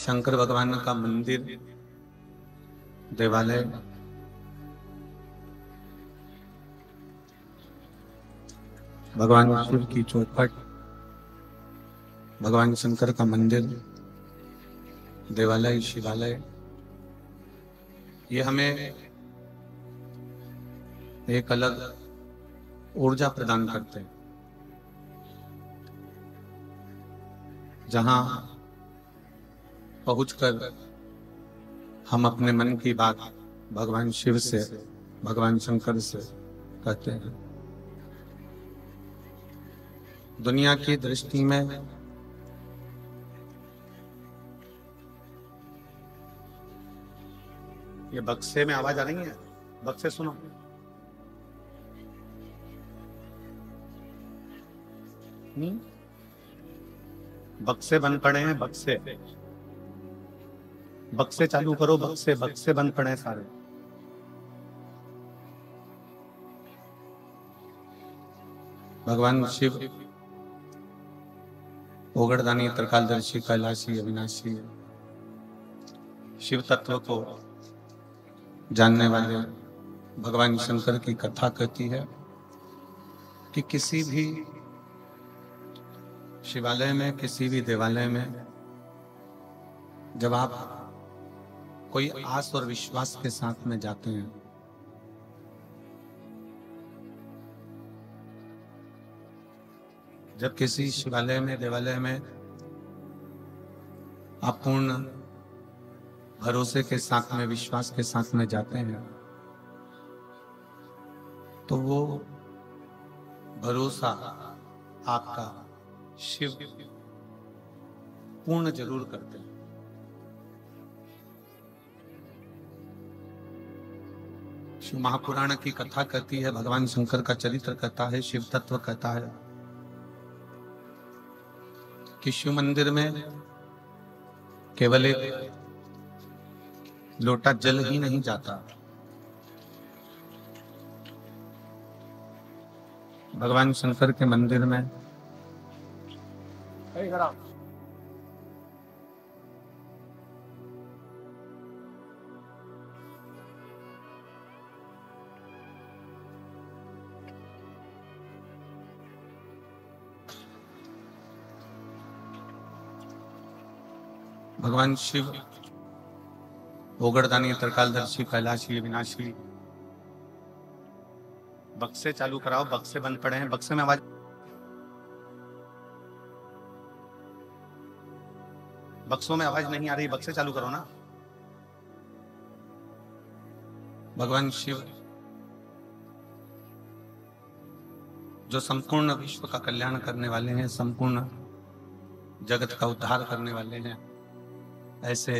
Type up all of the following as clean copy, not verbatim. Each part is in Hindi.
शंकर भगवान का मंदिर, देवालय, भगवान शिव की चौखट, भगवान शंकर का मंदिर, देवालय, शिवालय, ये हमें एक अलग ऊर्जा प्रदान करते हैं, जहां पहुंचकर हम अपने मन की बात भगवान शिव से, भगवान शंकर से कहते हैं। दुनिया की दृष्टि में ये बक्से में आवाज आ रही है, बक्से सुनो। बक्से बंद पड़े हैं, बक्से बक्से चालू करो, बक्से बक्से बंद पड़े हैं सारे। भगवान शिव ओगड़दानी, त्रिकालदर्शी, कैलाशी, अविनाशी, शिव तत्व को जानने वाले भगवान शंकर की कथा कहती है कि किसी भी शिवालय में, किसी भी देवालय में जब आप कोई आस और विश्वास के साथ में जाते हैं, जब किसी शिवालय में, देवालय में आप पूर्ण भरोसे के साथ में, विश्वास के साथ में जाते हैं, तो वो भरोसा आपका शिव पूर्ण जरूर करते हैं। शिव महापुराण की कथा कहती है, भगवान शंकर का चरित्र कहता है, शिव तत्व कहता है कि शिव मंदिर में केवल एक लोटा जल ही नहीं जाता, भगवान शंकर के मंदिर में भगवान शिव ओगड़दानी, त्रिकालदर्शी, कैलाशी, अविनाशी। बक्से चालू कराओ, बक्से बंद पड़े हैं, बक्से में आवाज। बक्सों में आवाज नहीं आ रही, बक्से चालू करो ना। भगवान शिव जो संपूर्ण विश्व का कल्याण करने वाले हैं, संपूर्ण जगत का उद्धार करने वाले हैं, ऐसे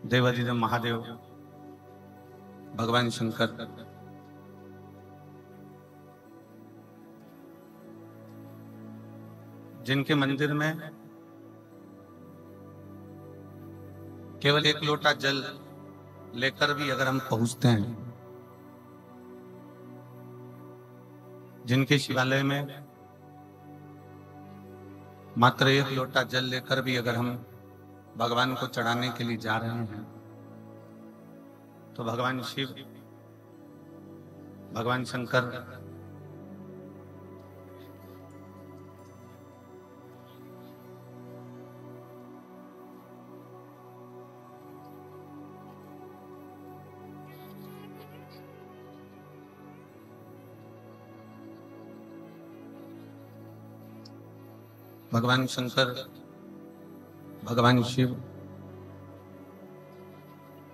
देवाधिदेव महादेव भगवान शंकर जिनके मंदिर में केवल एक लोटा जल लेकर भी अगर हम पहुंचते हैं, जिनके शिवालय में मात्र एक लोटा जल लेकर भी अगर हम भगवान को चढ़ाने के लिए जा रहे हैं, तो भगवान शिव, भगवान शंकर भगवान शंकर, भगवान शिव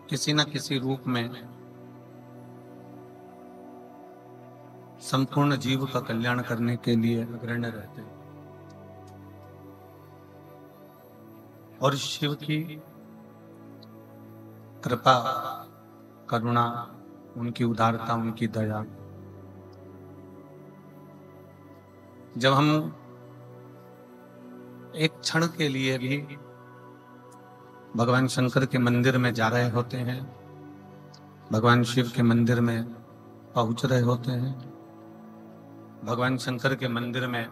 किसी न किसी रूप में संपूर्ण जीव का कल्याण करने के लिए अग्रणी रहते हैं, और शिव की कृपा, करुणा, उनकी उदारता, उनकी दया, जब हम एक क्षण के लिए भी भगवान शंकर के मंदिर में जा रहे होते हैं, भगवान शिव के मंदिर में पहुंच रहे होते हैं, भगवान शंकर के मंदिर में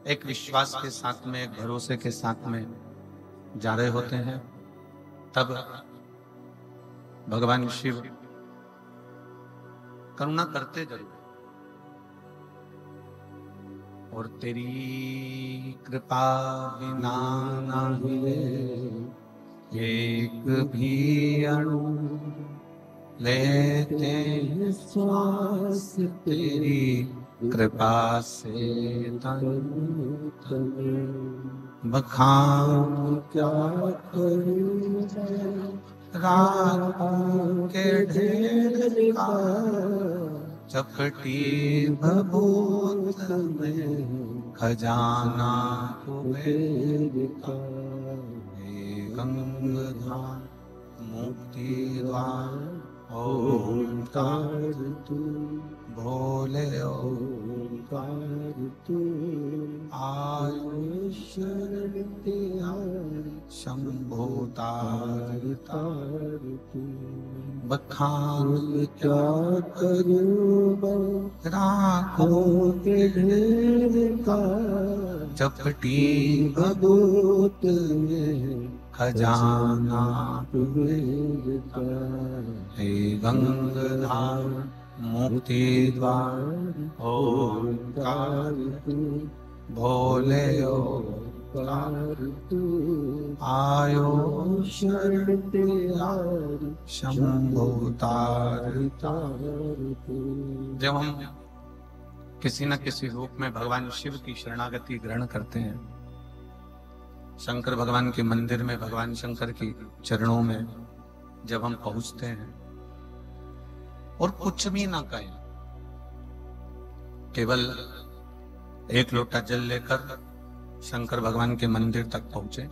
एक विश्वास के साथ में, एक भरोसे के साथ में जा रहे होते हैं, तब भगवान शिव करुणा करते जरूर, और तेरी कृपा बिना नहीं एक भी अणु लेते हैं श्वास, तेरी कृपा से तन बखान क्या करूं रातों के ढेर का, चपटी भभूत में खजाना कुबेर का। हे गंगाधार मुक्ति द्वार ओंकार तू, भोले ओंकार तू, आयो शरण तिहारी शंभो तार तार तू। बखान क्या करूं राखों के ढेर का, चपटी भभूत में खजाना कुबेर का। हे गंगाधार मुक्ति द्वार ओंकार तू, भोले ओंकार तू, आयो शरण तिहारी शंभो तार तार तू। जब हम किसी न किसी रूप में भगवान शिव की शरणागति ग्रहण करते हैं, शंकर भगवान के मंदिर में भगवान शंकर की चरणों में जब हम पहुंचते हैं और कुछ भी ना कहें, केवल एक लोटा जल लेकर शंकर भगवान के मंदिर तक पहुंचे,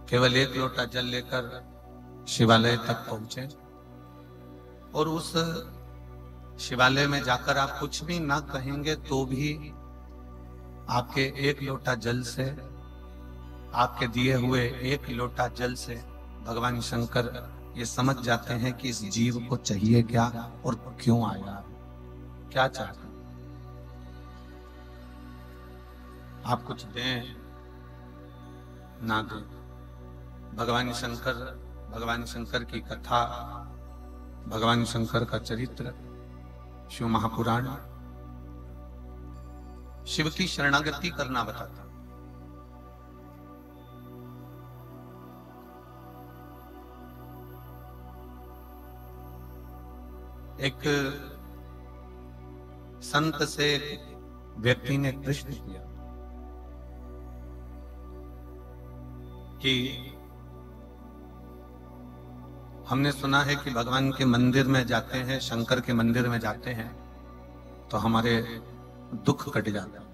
केवल एक लोटा जल लेकर शिवालय तक पहुंचे, और उस शिवालय में जाकर आप कुछ भी ना कहेंगे तो भी आपके एक लोटा जल से, आपके दिए हुए एक लोटा जल से भगवान शंकर ये समझ जाते हैं कि इस जीव को चाहिए क्या और क्यों आया, क्या चाहते हैं। आप कुछ दें ना दें, भगवान शंकर की कथा, भगवान शंकर का चरित्र, शिव महापुराण शिव की शरणागति करना बताता। एक संत से व्यक्ति ने प्रश्न किया कि हमने सुना है कि भगवान के मंदिर में जाते हैं, शंकर के मंदिर में जाते हैं तो हमारे दुख कट जाते हैं।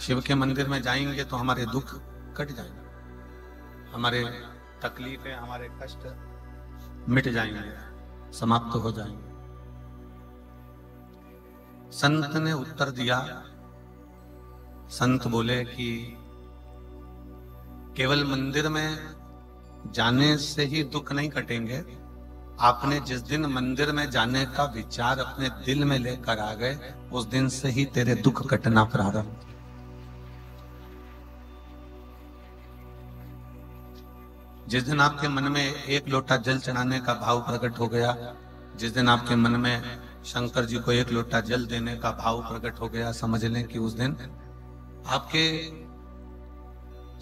शिव के मंदिर में जाएंगे तो हमारे दुख कट जाएंगे, हमारे तकलीफें, हमारे कष्ट मिट जाएंगे, समाप्त हो जाएंगे। संत ने उत्तर दिया, संत बोले कि केवल मंदिर में जाने से ही दुख नहीं कटेंगे, आपने जिस दिन मंदिर में जाने का विचार अपने दिल में लेकर आ गए, उस दिन से ही तेरे दुख कटना प्रारंभ। जिस दिन आपके मन में एक लोटा जल चढ़ाने का भाव प्रकट हो गया, जिस दिन आपके मन में शंकर जी को एक लोटा जल देने का भाव प्रकट हो गया, समझ लें कि उस दिन आपके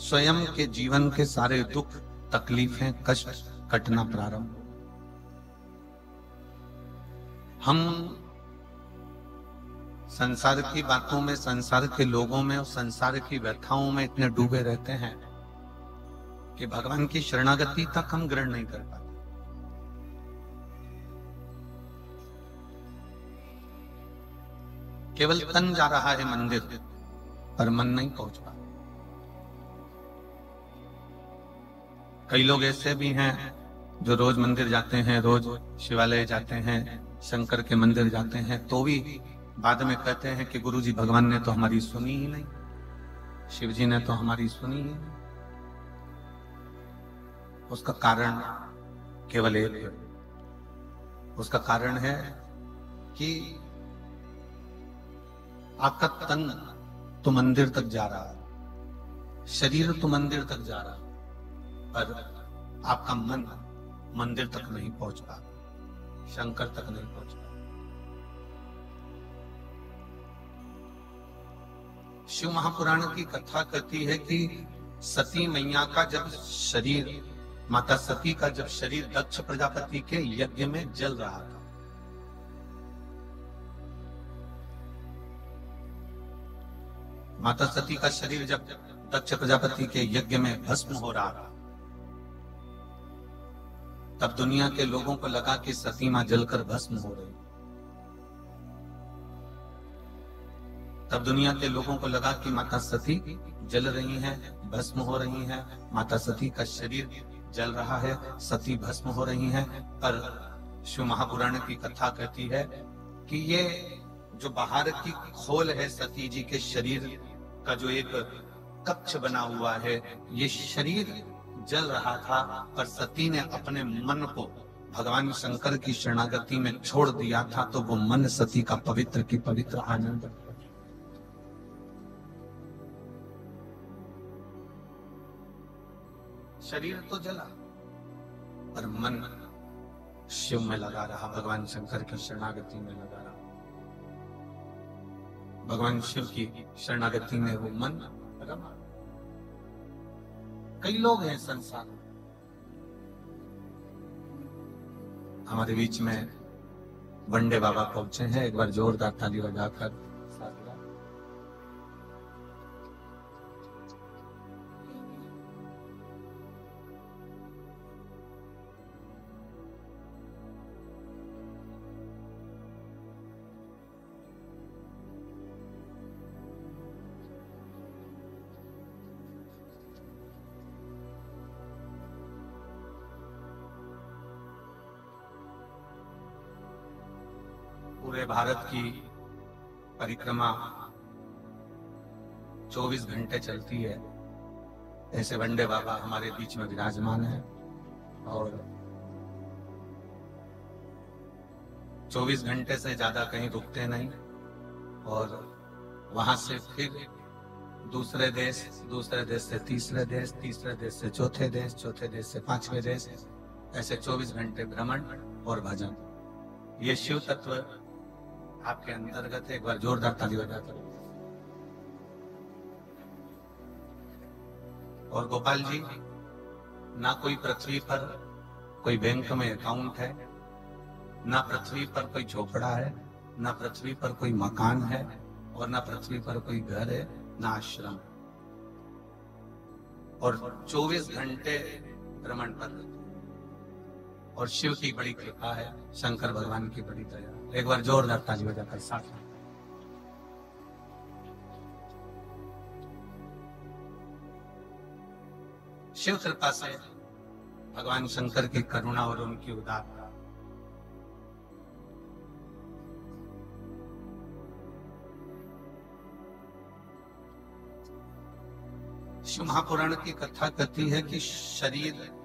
स्वयं के जीवन के सारे दुख, तकलीफें, कष्ट कटना प्रारंभ। हम संसार की बातों में, संसार के लोगों में और संसार की व्यथाओं में इतने डूबे रहते हैं कि भगवान की शरणागति तक हम ग्रहण नहीं कर पाते। केवल तन जा रहा है मंदिर, पर मन नहीं पहुंच पा। कई लोग ऐसे भी हैं जो रोज मंदिर जाते हैं, रोज शिवालय जाते हैं, शंकर के मंदिर जाते हैं, तो भी बाद में कहते हैं कि गुरुजी भगवान ने तो हमारी सुनी ही नहीं, शिव जी ने तो हमारी सुनी ही नहीं। उसका कारण केवल एक है, उसका कारण है कि आपका तन तो मंदिर तक जा रहा है, शरीर तो मंदिर तक जा रहा है, पर आपका मन मंदिर तक नहीं पहुंच पा, शंकर तक नहीं पहुंच पा। शिव महापुराण की कथा कहती है कि सती मैया का जब शरीर, माता सती का जब शरीर दक्ष प्रजापति के यज्ञ में जल रहा था, माता सती का शरीर जब दक्ष प्रजापति के यज्ञ में भस्म हो रहा था, तब दुनिया के लोगों को लगा कि सती मां जलकर भस्म हो रही। तब दुनिया के लोगों को लगा कि माता सती जल रही हैं, भस्म हो रही हैं, माता सती का शरीर जल रहा है, सती भस्म हो रही हैं। पर शिव महापुराण की कथा कहती है कि ये जो बाहर की खोल है सती जी के शरीर का, जो एक कक्ष बना हुआ है, ये शरीर जल रहा था, पर सती ने अपने मन को भगवान शंकर की शरणागति में छोड़ दिया था, तो वो मन सती का पवित्र की पवित्र आनंद। शरीर तो जला पर मन शिव में लगा रहा, भगवान शंकर की शरणागति में लगा रहा। भगवान शिव की शरणागति में वो मन रमा। कई लोग हैं संसार में, हमारे बीच में वंडे बाबा पहुंचे हैं, एक बार जोरदार ताली बजाकर। पूरे भारत की परिक्रमा 24 घंटे चलती है, ऐसे वंडे बाबा हमारे बीच में विराजमान है और 24 घंटे से ज्यादा कहीं रुकते नहीं, और वहां से फिर दूसरे देश से तीसरे देश, तीसरे देश से चौथे देश, चौथे देश से पांचवें देश, ऐसे 24 घंटे भ्रमण और भजन। ये शिव तत्व आपके अंतर्गत है। एक बार जोरदार ताली बजाकर। और गोपाल जी, ना कोई पृथ्वी पर कोई बैंक में अकाउंट है, ना पृथ्वी पर कोई झोपड़ा है, ना पृथ्वी पर कोई मकान है, और ना पृथ्वी पर कोई घर है, ना आश्रम, और 24 घंटे भ्रमण पर। और शिव की बड़ी कृपा है, शंकर भगवान की बड़ी दया। एक बार जोरदार ताली बजाकर साथ में। शिव कृपा से, भगवान शंकर की करुणा और उनकी उदारता, शिव महापुराण की कथा कहती है कि शरीर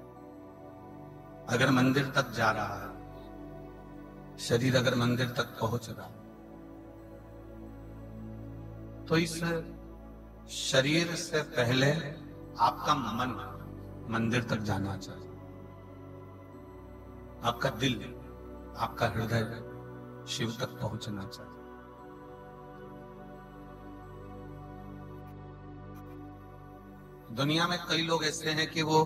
अगर मंदिर तक जा रहा है, शरीर अगर मंदिर तक पहुंच रहा, तो इस शरीर से पहले आपका मन मंदिर तक जाना चाहिए। आपका दिल, आपका हृदय शिव तक पहुंचना चाहिए। दुनिया में कई लोग ऐसे हैं कि वो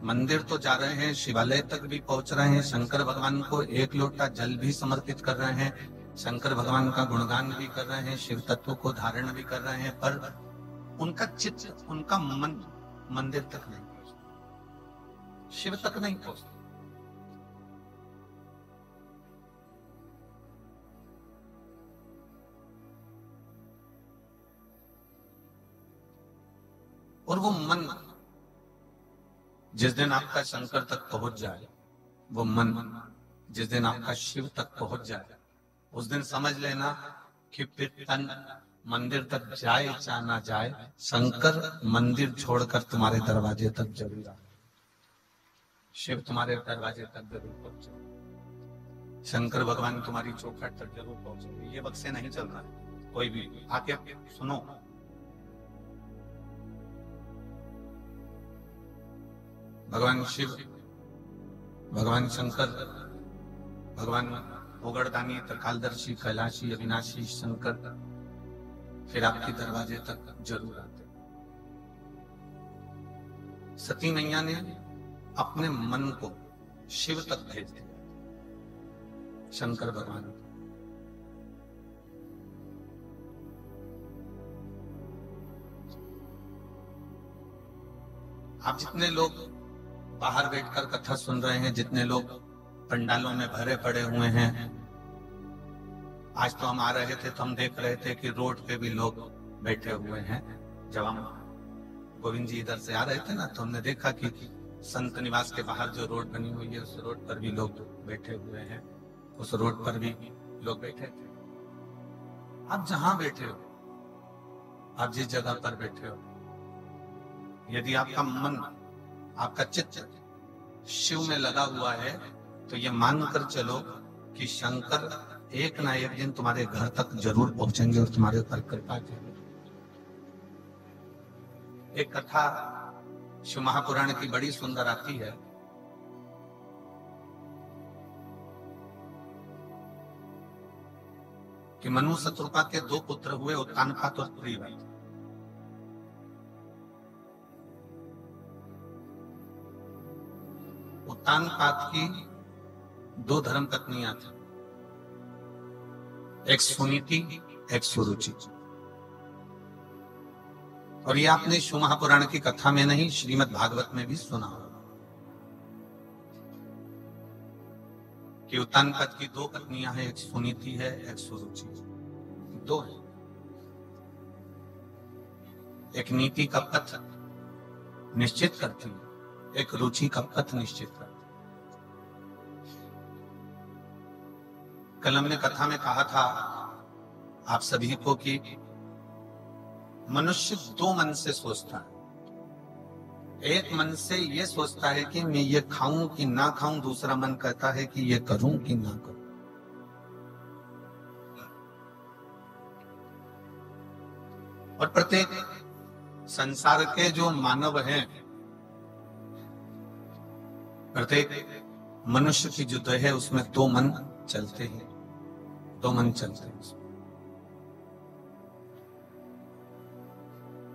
मंदिर तो जा रहे हैं, शिवालय तक भी पहुंच रहे हैं, शंकर भगवान को एक लोटा जल भी समर्पित कर रहे हैं, शंकर भगवान का गुणगान भी कर रहे हैं, शिव तत्व को धारण भी कर रहे हैं, पर उनका चित्त, उनका मन मंदिर तक नहीं पहुंचता, शिव तक नहीं पहुंचता। और वो मन जिस दिन आपका शंकर तक पहुंच जाए, वो मन जिस दिन आपका शिव तक पहुंच जाए, उस दिन समझ लेना कि फिर तन मंदिर तक जाए या ना जाए, शंकर मंदिर छोड़कर तुम्हारे दरवाजे तक जरूर आए, शिव तुम्हारे दरवाजे तक जरूर पहुंचे, शंकर भगवान तुम्हारी चौखट तक जरूर पहुंचे। ये वक्त से नहीं चल रहा है, कोई भी आके सुनो, भगवान शिव, भगवान शंकर, भगवान ओगड़दानी, त्रिकालदर्शी, कैलाशी, अविनाशी शंकर फिर आपके दरवाजे तक जरूर आते। सती मैया ने अपने मन को शिव तक भेज दिया, शंकर भगवान। आप जितने लोग बाहर बैठकर कथा सुन रहे हैं, जितने लोग पंडालों में भरे पड़े हुए हैं, आज तो हम आ रहे थे तो हम देख रहे थे कि रोड पे भी लोग बैठे हुए हैं। जब हम गोविंद जी इधर से आ रहे थे ना, तो हमने देखा कि संत निवास के बाहर जो रोड बनी हुई है, उस रोड पर भी लोग बैठे हुए हैं, उस रोड पर भी लोग बैठे थे। आप जहां बैठे हो, आप जिस जगह पर बैठे हो, यदि आपका मन, आपका चित्त शिव में लगा हुआ है, तो ये मानकर चलो कि शंकर एक ना एक दिन तुम्हारे घर तक जरूर पहुंचेंगे और तुम्हारे ऊपर कृपा करेंगे। एक कथा शिव महापुराण की बड़ी सुंदर आती है। कि मनु शत्रुपा के दो पुत्र हुए, उत्तानपाद और त्रिवत। उत्तानपाद की दो धर्म पत्नियां थी, एक सुनीति, एक सुरुचि। और ये आपने शिव महापुराण की कथा में नहीं, श्रीमद् भागवत में भी सुना होगा कि उत्तानपाद की दो पत्नियां हैं, एक सुनीति है, एक सुरुचि। दो है। एक नीति का पथ निश्चित करती है, एक रुचि का पथ निश्चित करती है। कल हमने कथा में कहा था आप सभी को कि मनुष्य दो मन से सोचता है। एक मन से ये सोचता है कि मैं ये खाऊं कि ना खाऊं, दूसरा मन कहता है कि ये करूं कि ना करूं। और प्रत्येक संसार के जो मानव हैं, प्रत्येक मनुष्य की जो देह है, उसमें दो मन चलते हैं, दो मन चलते हैं।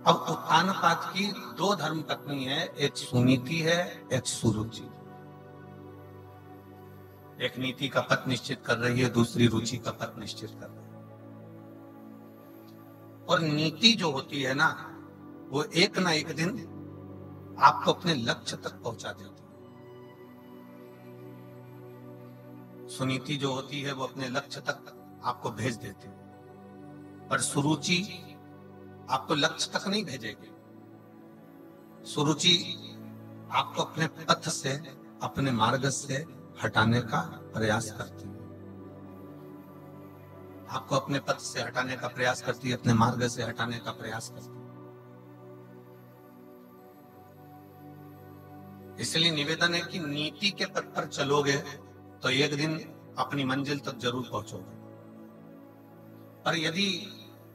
अब उत्तानपाद की दो धर्म पत्नी है, एक सुनीति है, एक सुरुचि। एक नीति का पथ निश्चित कर रही है, दूसरी रुचि का पथ निश्चित कर रही है। और नीति जो होती है ना, वो एक ना एक दिन आपको अपने लक्ष्य तक पहुंचा देती है। सुनीति जो होती है वो अपने लक्ष्य तक आपको भेज देती है, पर सुरुचि आपको लक्ष्य तक नहीं भेजेगी। सुरुचि आपको अपने पथ से, अपने मार्ग से हटाने का प्रयास करती है। आपको अपने पथ से हटाने का प्रयास करती है, अपने मार्ग से हटाने का प्रयास करती है। इसलिए निवेदन है कि नीति के पथ पर चलोगे तो एक दिन अपनी मंजिल तक जरूर पहुंचोगे। पर यदि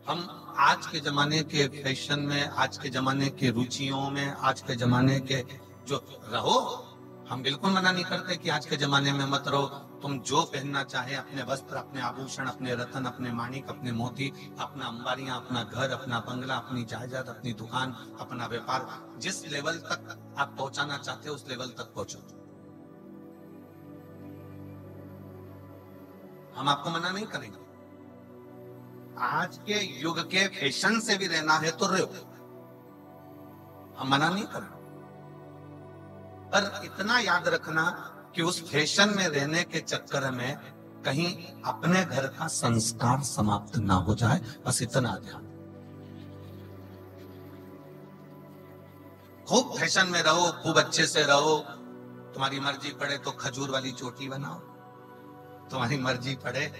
हम आज के जमाने के फैशन में, आज के जमाने के रुचियों में, आज के जमाने के जो रहो, हम बिल्कुल मना नहीं करते कि आज के जमाने में मत रहो। तुम जो पहनना चाहे, अपने वस्त्र, अपने आभूषण, अपने रत्न, अपने माणिक, अपने मोती, अपना अंबारियां, अपना घर, अपना बंगला, अपनी जायदाद, अपनी दुकान, अपना व्यापार, जिस लेवल तक आप पहुंचाना चाहते हो उस लेवल तक पहुंचो। हम आपको मना नहीं करेंगे। आज के युग के फैशन से भी रहना है तो रहो, हम मना नहीं कर रहे। पर इतना याद रखना कि उस फैशन में रहने के चक्कर में कहीं अपने घर का संस्कार समाप्त ना हो जाए, बस इतना ध्यान। खूब फैशन में रहो, खूब अच्छे से रहो। तुम्हारी मर्जी पड़े तो खजूर वाली चोटी बनाओ, तुम्हारी मर्जी पड़े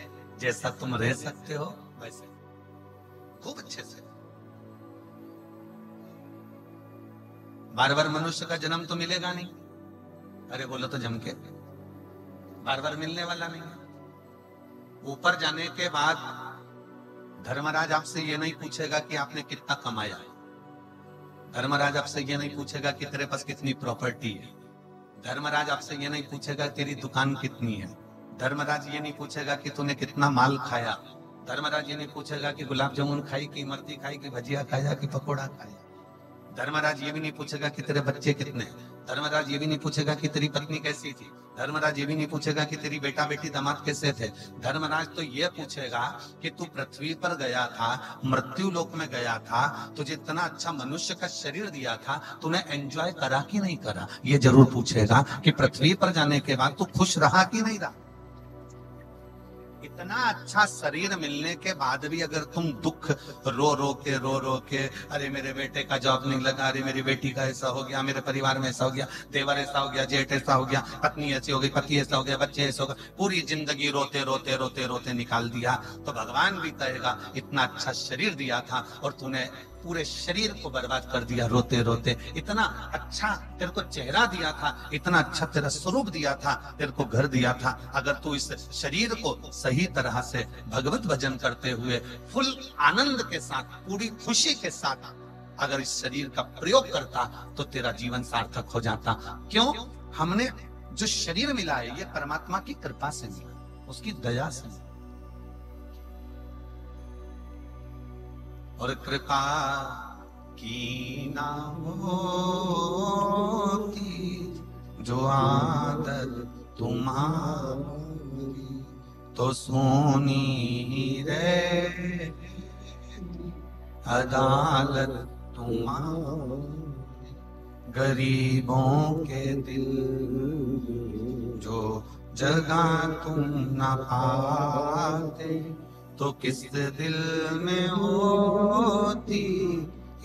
जैसा तुम रह सकते हो वैसे खूब अच्छे से। बार बार मनुष्य का जन्म तो मिलेगा नहीं, अरे बोलो तो जम के, बार बार मिलने वाला नहीं है। ऊपर जाने के बाद धर्मराज आपसे ये नहीं पूछेगा कि आपने कितना कमाया है, धर्मराज आपसे ये नहीं पूछेगा कि तेरे पास कितनी प्रॉपर्टी है, धर्मराज आपसे ये नहीं पूछेगा तेरी दुकान कितनी है, धर्मराज ये नहीं पूछेगा कि तूने कितना माल खाया, धर्मराज ये नहीं पूछेगा कि गुलाब जामुन खाई कि इमरती खाई कि भजिया खाया कि पकोड़ा खाया, धर्मराज ये भी नहीं पूछेगा कि तेरे बच्चे कितने, धर्मराज ये भी नहीं पूछेगा कि तेरी पत्नी कैसी थी, धर्मराज ये भी नहीं पूछेगा कि तेरी बेटा बेटी दामाद कैसे थे। धर्मराज तो ये पूछेगा कि तू पृथ्वी पर गया था, मृत्यु लोक में गया था, तुझे इतना अच्छा मनुष्य का शरीर दिया था, तूने एंजॉय करा कि नहीं करा। ये जरूर पूछेगा कि पृथ्वी पर जाने के बाद तू खुश रहा कि नहीं रहा। इतना अच्छा शरीर मिलने के बाद भी अगर तुम दुख रो रो के अरे मेरे बेटे का जॉब नहीं लगा, अरे मेरी बेटी का ऐसा हो गया, मेरे परिवार में ऐसा हो गया, देवर ऐसा हो गया, जेठ ऐसा हो गया, पत्नी ऐसी हो गई, पति ऐसा हो गया, बच्चे ऐसा हो गए, पूरी जिंदगी रोते निकाल दिया, तो भगवान भी कहेगा इतना अच्छा शरीर दिया था और तूने पूरे शरीर को बर्बाद कर दिया रोते रोते। इतना अच्छा तेरे को चेहरा दिया था, इतना अच्छा तेरा स्वरूप दिया था, तेरे को घर दिया था, अगर तू इस शरीर को सही तरह से भगवत भजन करते हुए फुल आनंद के साथ, पूरी खुशी के साथ अगर इस शरीर का प्रयोग करता तो तेरा जीवन सार्थक हो जाता। क्यों? हमने जो शरीर मिला है ये परमात्मा की कृपा से मिला, उसकी दया से मिला। और कृपा की ना होती जो आदत तुम्हारी तो सोनी रे अदालत तुम्हारी, गरीबों के दिल जो जगह तुम न पाते तो किस दिल में होती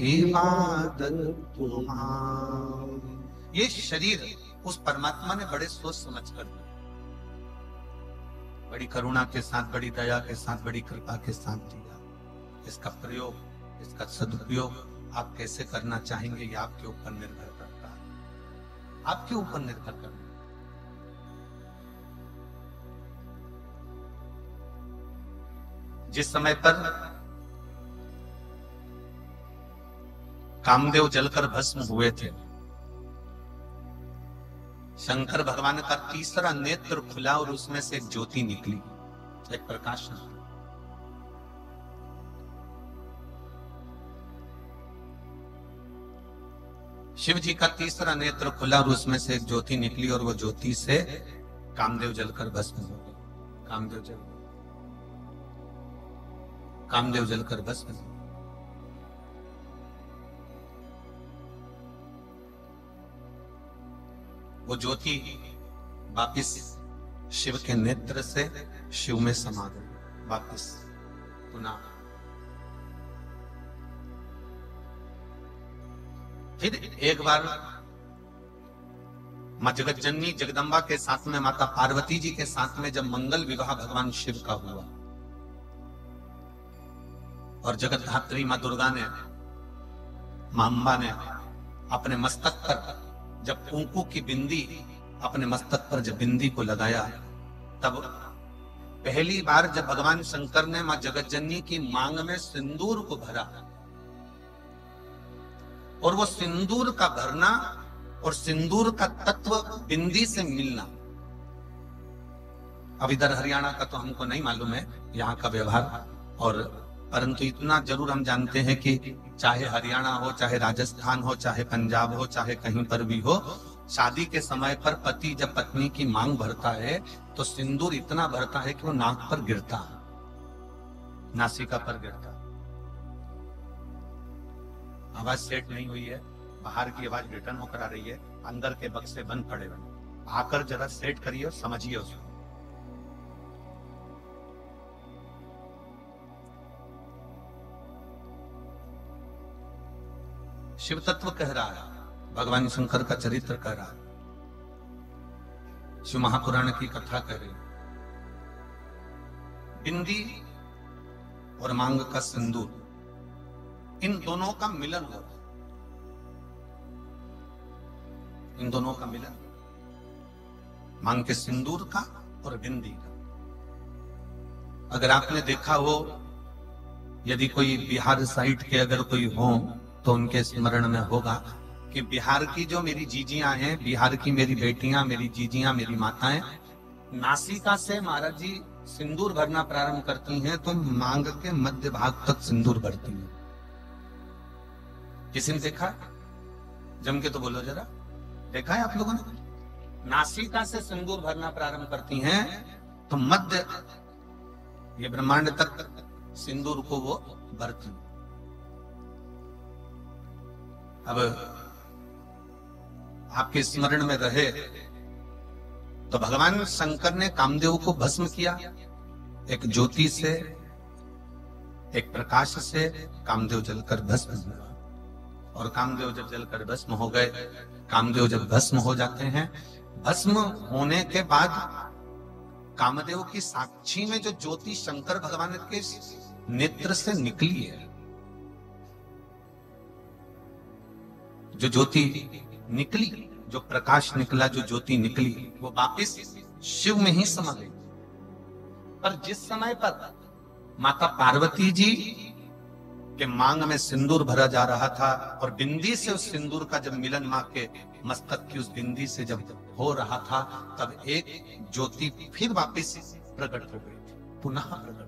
इबादत तुम्हारी। ये शरीर उस परमात्मा ने बड़े सोच समझ कर दिया, बड़ी करुणा के साथ, बड़ी दया के साथ, बड़ी कृपा के साथ दिया। इसका प्रयोग, इसका सदुपयोग आप कैसे करना चाहेंगे ये आपके ऊपर निर्भर करता है, आपके ऊपर निर्भर करता है। जिस समय पर कामदेव जलकर भस्म हुए थे, शंकर भगवान का तीसरा नेत्र खुला और उसमें से एक ज्योति निकली, एक प्रकाश निकला। शिव जी का तीसरा नेत्र खुला और उसमें से एक ज्योति निकली और वो ज्योति से कामदेव जलकर भस्म हो गए। कामदेव जलकर भस्म। वो ज्योति वापिस शिव के नेत्र से शिव में समा गई, वापिस पुनः। फिर एक बार मां जगत जननी जगदम्बा के साथ में माता पार्वती जी के साथ में जब मंगल विवाह भगवान शिव का हुआ और जगत धात्री मां दुर्गा ने, मां अंबा ने अपने मस्तक पर जब कुंकू की बिंदी अपने मस्तक पर जब बिंदी को लगाया, तब पहली बार जब भगवान शंकर ने मां जगत जननी की मांग में सिंदूर को भरा और वो सिंदूर का भरना और सिंदूर का तत्व बिंदी से मिलना, अब इधर हरियाणा का तो हमको नहीं मालूम है यहाँ का व्यवहार, और परंतु इतना जरूर हम जानते हैं कि चाहे हरियाणा हो, चाहे राजस्थान हो, चाहे पंजाब हो, चाहे कहीं पर भी हो, शादी के समय पर पति जब पत्नी की मांग भरता है तो सिंदूर इतना भरता है कि वो नाक पर गिरता, नासिका पर गिरता। आवाज सेट नहीं हुई है, बाहर की आवाज रिटर्न होकर आ रही है, अंदर के बक्से बंद पड़े हुए, आकर जरा सेट करिए और समझिए उसको। शिव तत्व कह रहा है, भगवान शंकर का चरित्र कह रहा है, शिव महापुराण की कथा कह रही, बिंदी और मांग का सिंदूर, इन दोनों का मिलन हो, इन दोनों का मिलन, मांग के सिंदूर का और बिंदी का। अगर आपने देखा हो, यदि कोई बिहार साइड के अगर कोई हो तो उनके स्मरण में होगा कि बिहार की जो मेरी जीजियां हैं, बिहार की मेरी बेटियां, मेरी जीजियां, मेरी माताएं नासिका से महाराज जी सिंदूर भरना प्रारंभ करती हैं तो मांग के मध्य भाग तक सिंदूर भरती हैं। किसी ने देखा? जम के तो बोलो जरा, देखा है आप लोगों ने? नासिका से सिंदूर भरना प्रारंभ करती हैं तो मध्य ये ब्रह्मांड तक सिंदूर को वो भरती। अब आपके स्मरण में रहे तो भगवान शंकर ने कामदेव को भस्म किया। एक ज्योति से, एक प्रकाश से कामदेव जलकर भस्म हुआ। और कामदेव जब जलकर भस्म हो गए, कामदेव जब भस्म हो जाते हैं, भस्म होने के बाद कामदेव की साक्षी में जो ज्योति शंकर भगवान के नेत्र से निकली है, जो ज्योति निकली, जो प्रकाश निकला, जो ज्योति निकली, वो वापिस शिव में ही समा गई। पर जिस समय पर माता पार्वती जी के मांग में सिंदूर भरा जा रहा था और बिंदी से उस सिंदूर का जब मिलन मां के मस्तक की उस बिंदी से जब हो रहा था, तब एक ज्योति फिर वापस प्रकट हो गई, पुनः प्रकट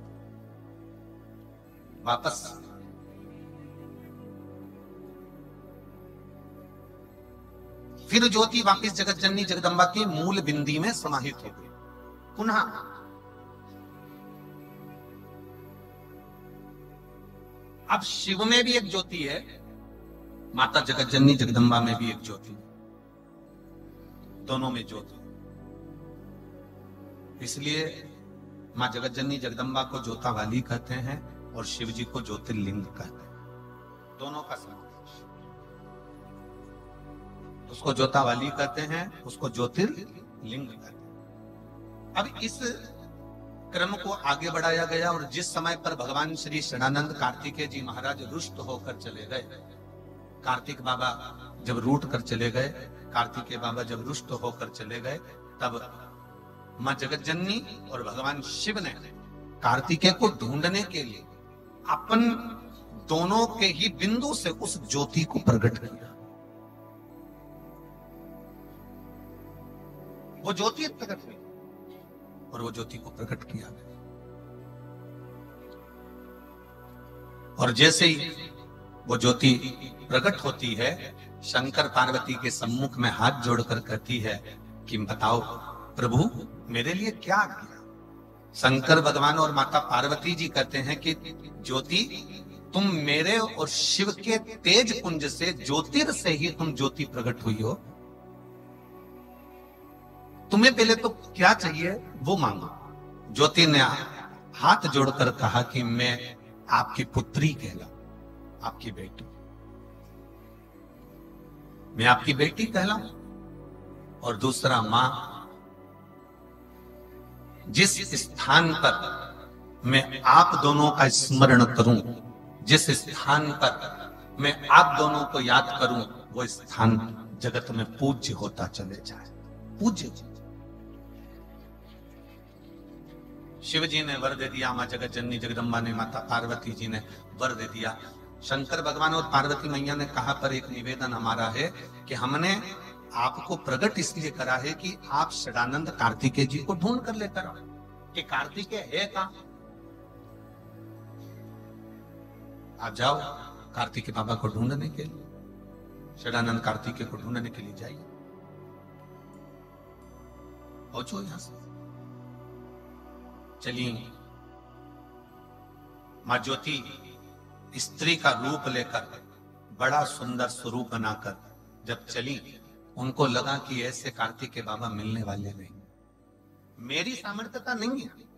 वापस। फिर ज्योति वापस जगत जननी जगदम्बा की मूल बिंदी में समाहित हो गई पुनः। अब शिव में भी एक ज्योति है, माता जगत जननी जगदम्बा में भी एक ज्योति, दोनों में ज्योति। इसलिए मां जगत जननी जगदम्बा को ज्योता वाली कहते हैं और शिव जी को ज्योतिर्लिंग कहते हैं। दोनों का समावेश। उसको ज्योता वाली कहते हैं, उसको ज्योतिर्लिंग कहते हैं। अब इस क्रम को आगे बढ़ाया गया और जिस समय पर भगवान श्री षडानंद कार्तिकेय जी महाराज रुष्ट होकर चले गए, कार्तिक बाबा जब रूठ कर चले गए, कार्तिकेय बाबा जब रुष्ट होकर चले गए, तब मां जगत जननी और भगवान शिव ने कार्तिकेय को ढूंढने के लिए अपन दोनों के ही बिंदु से उस ज्योति को प्रकट किया। वो ज्योति प्रकट हुई और वो ज्योति को प्रकट किया गया। और जैसे ही वो ज्योति प्रकट होती है, शंकर पार्वती के सम्मुख में हाथ जोड़कर कहती है कि बताओ प्रभु मेरे लिए क्या किया। शंकर भगवान और माता पार्वती जी कहते हैं कि ज्योति तुम मेरे और शिव के तेज पुंज से, ज्योतिर से ही तुम ज्योति प्रकट हुई हो। तुम्हें पहले तो क्या चाहिए वो मांगो। ज्योति ने हाथ जोड़कर कहा कि मैं आपकी पुत्री कहलाऊं, आपकी बेटी, मैं आपकी बेटी कहलाऊं। और दूसरा, मां जिस स्थान पर मैं आप दोनों का स्मरण करूं, जिस स्थान पर मैं आप दोनों को याद करूं, वो स्थान जगत में पूज्य होता चले जाए। पूज्य शिव जी ने वर दे दिया, मां जगत जननी जगदम्बा ने, माता पार्वती जी ने वर दे दिया। शंकर भगवान और पार्वती मैया ने कहा पर एक निवेदन हमारा है कि हमने आपको प्रकट इसलिए करा है कि आप षडानंद कार्तिकेय जी को ढूंढ कर लेकर आओ कि कार्तिकेय है कहां। आप जाओ कार्तिकेय बाबा को ढूंढने के लिए, षडानंद कार्तिकेय को ढूंढने के लिए जाइए, पहुंचो यहां से। चलिए, मां ज्योति स्त्री का रूप लेकर, बड़ा सुंदर स्वरूप बनाकर जब चली, उनको लगा कि ऐसे कार्तिकेय बाबा मिलने वाले नहीं, मेरी सामर्थ्यता नहीं है।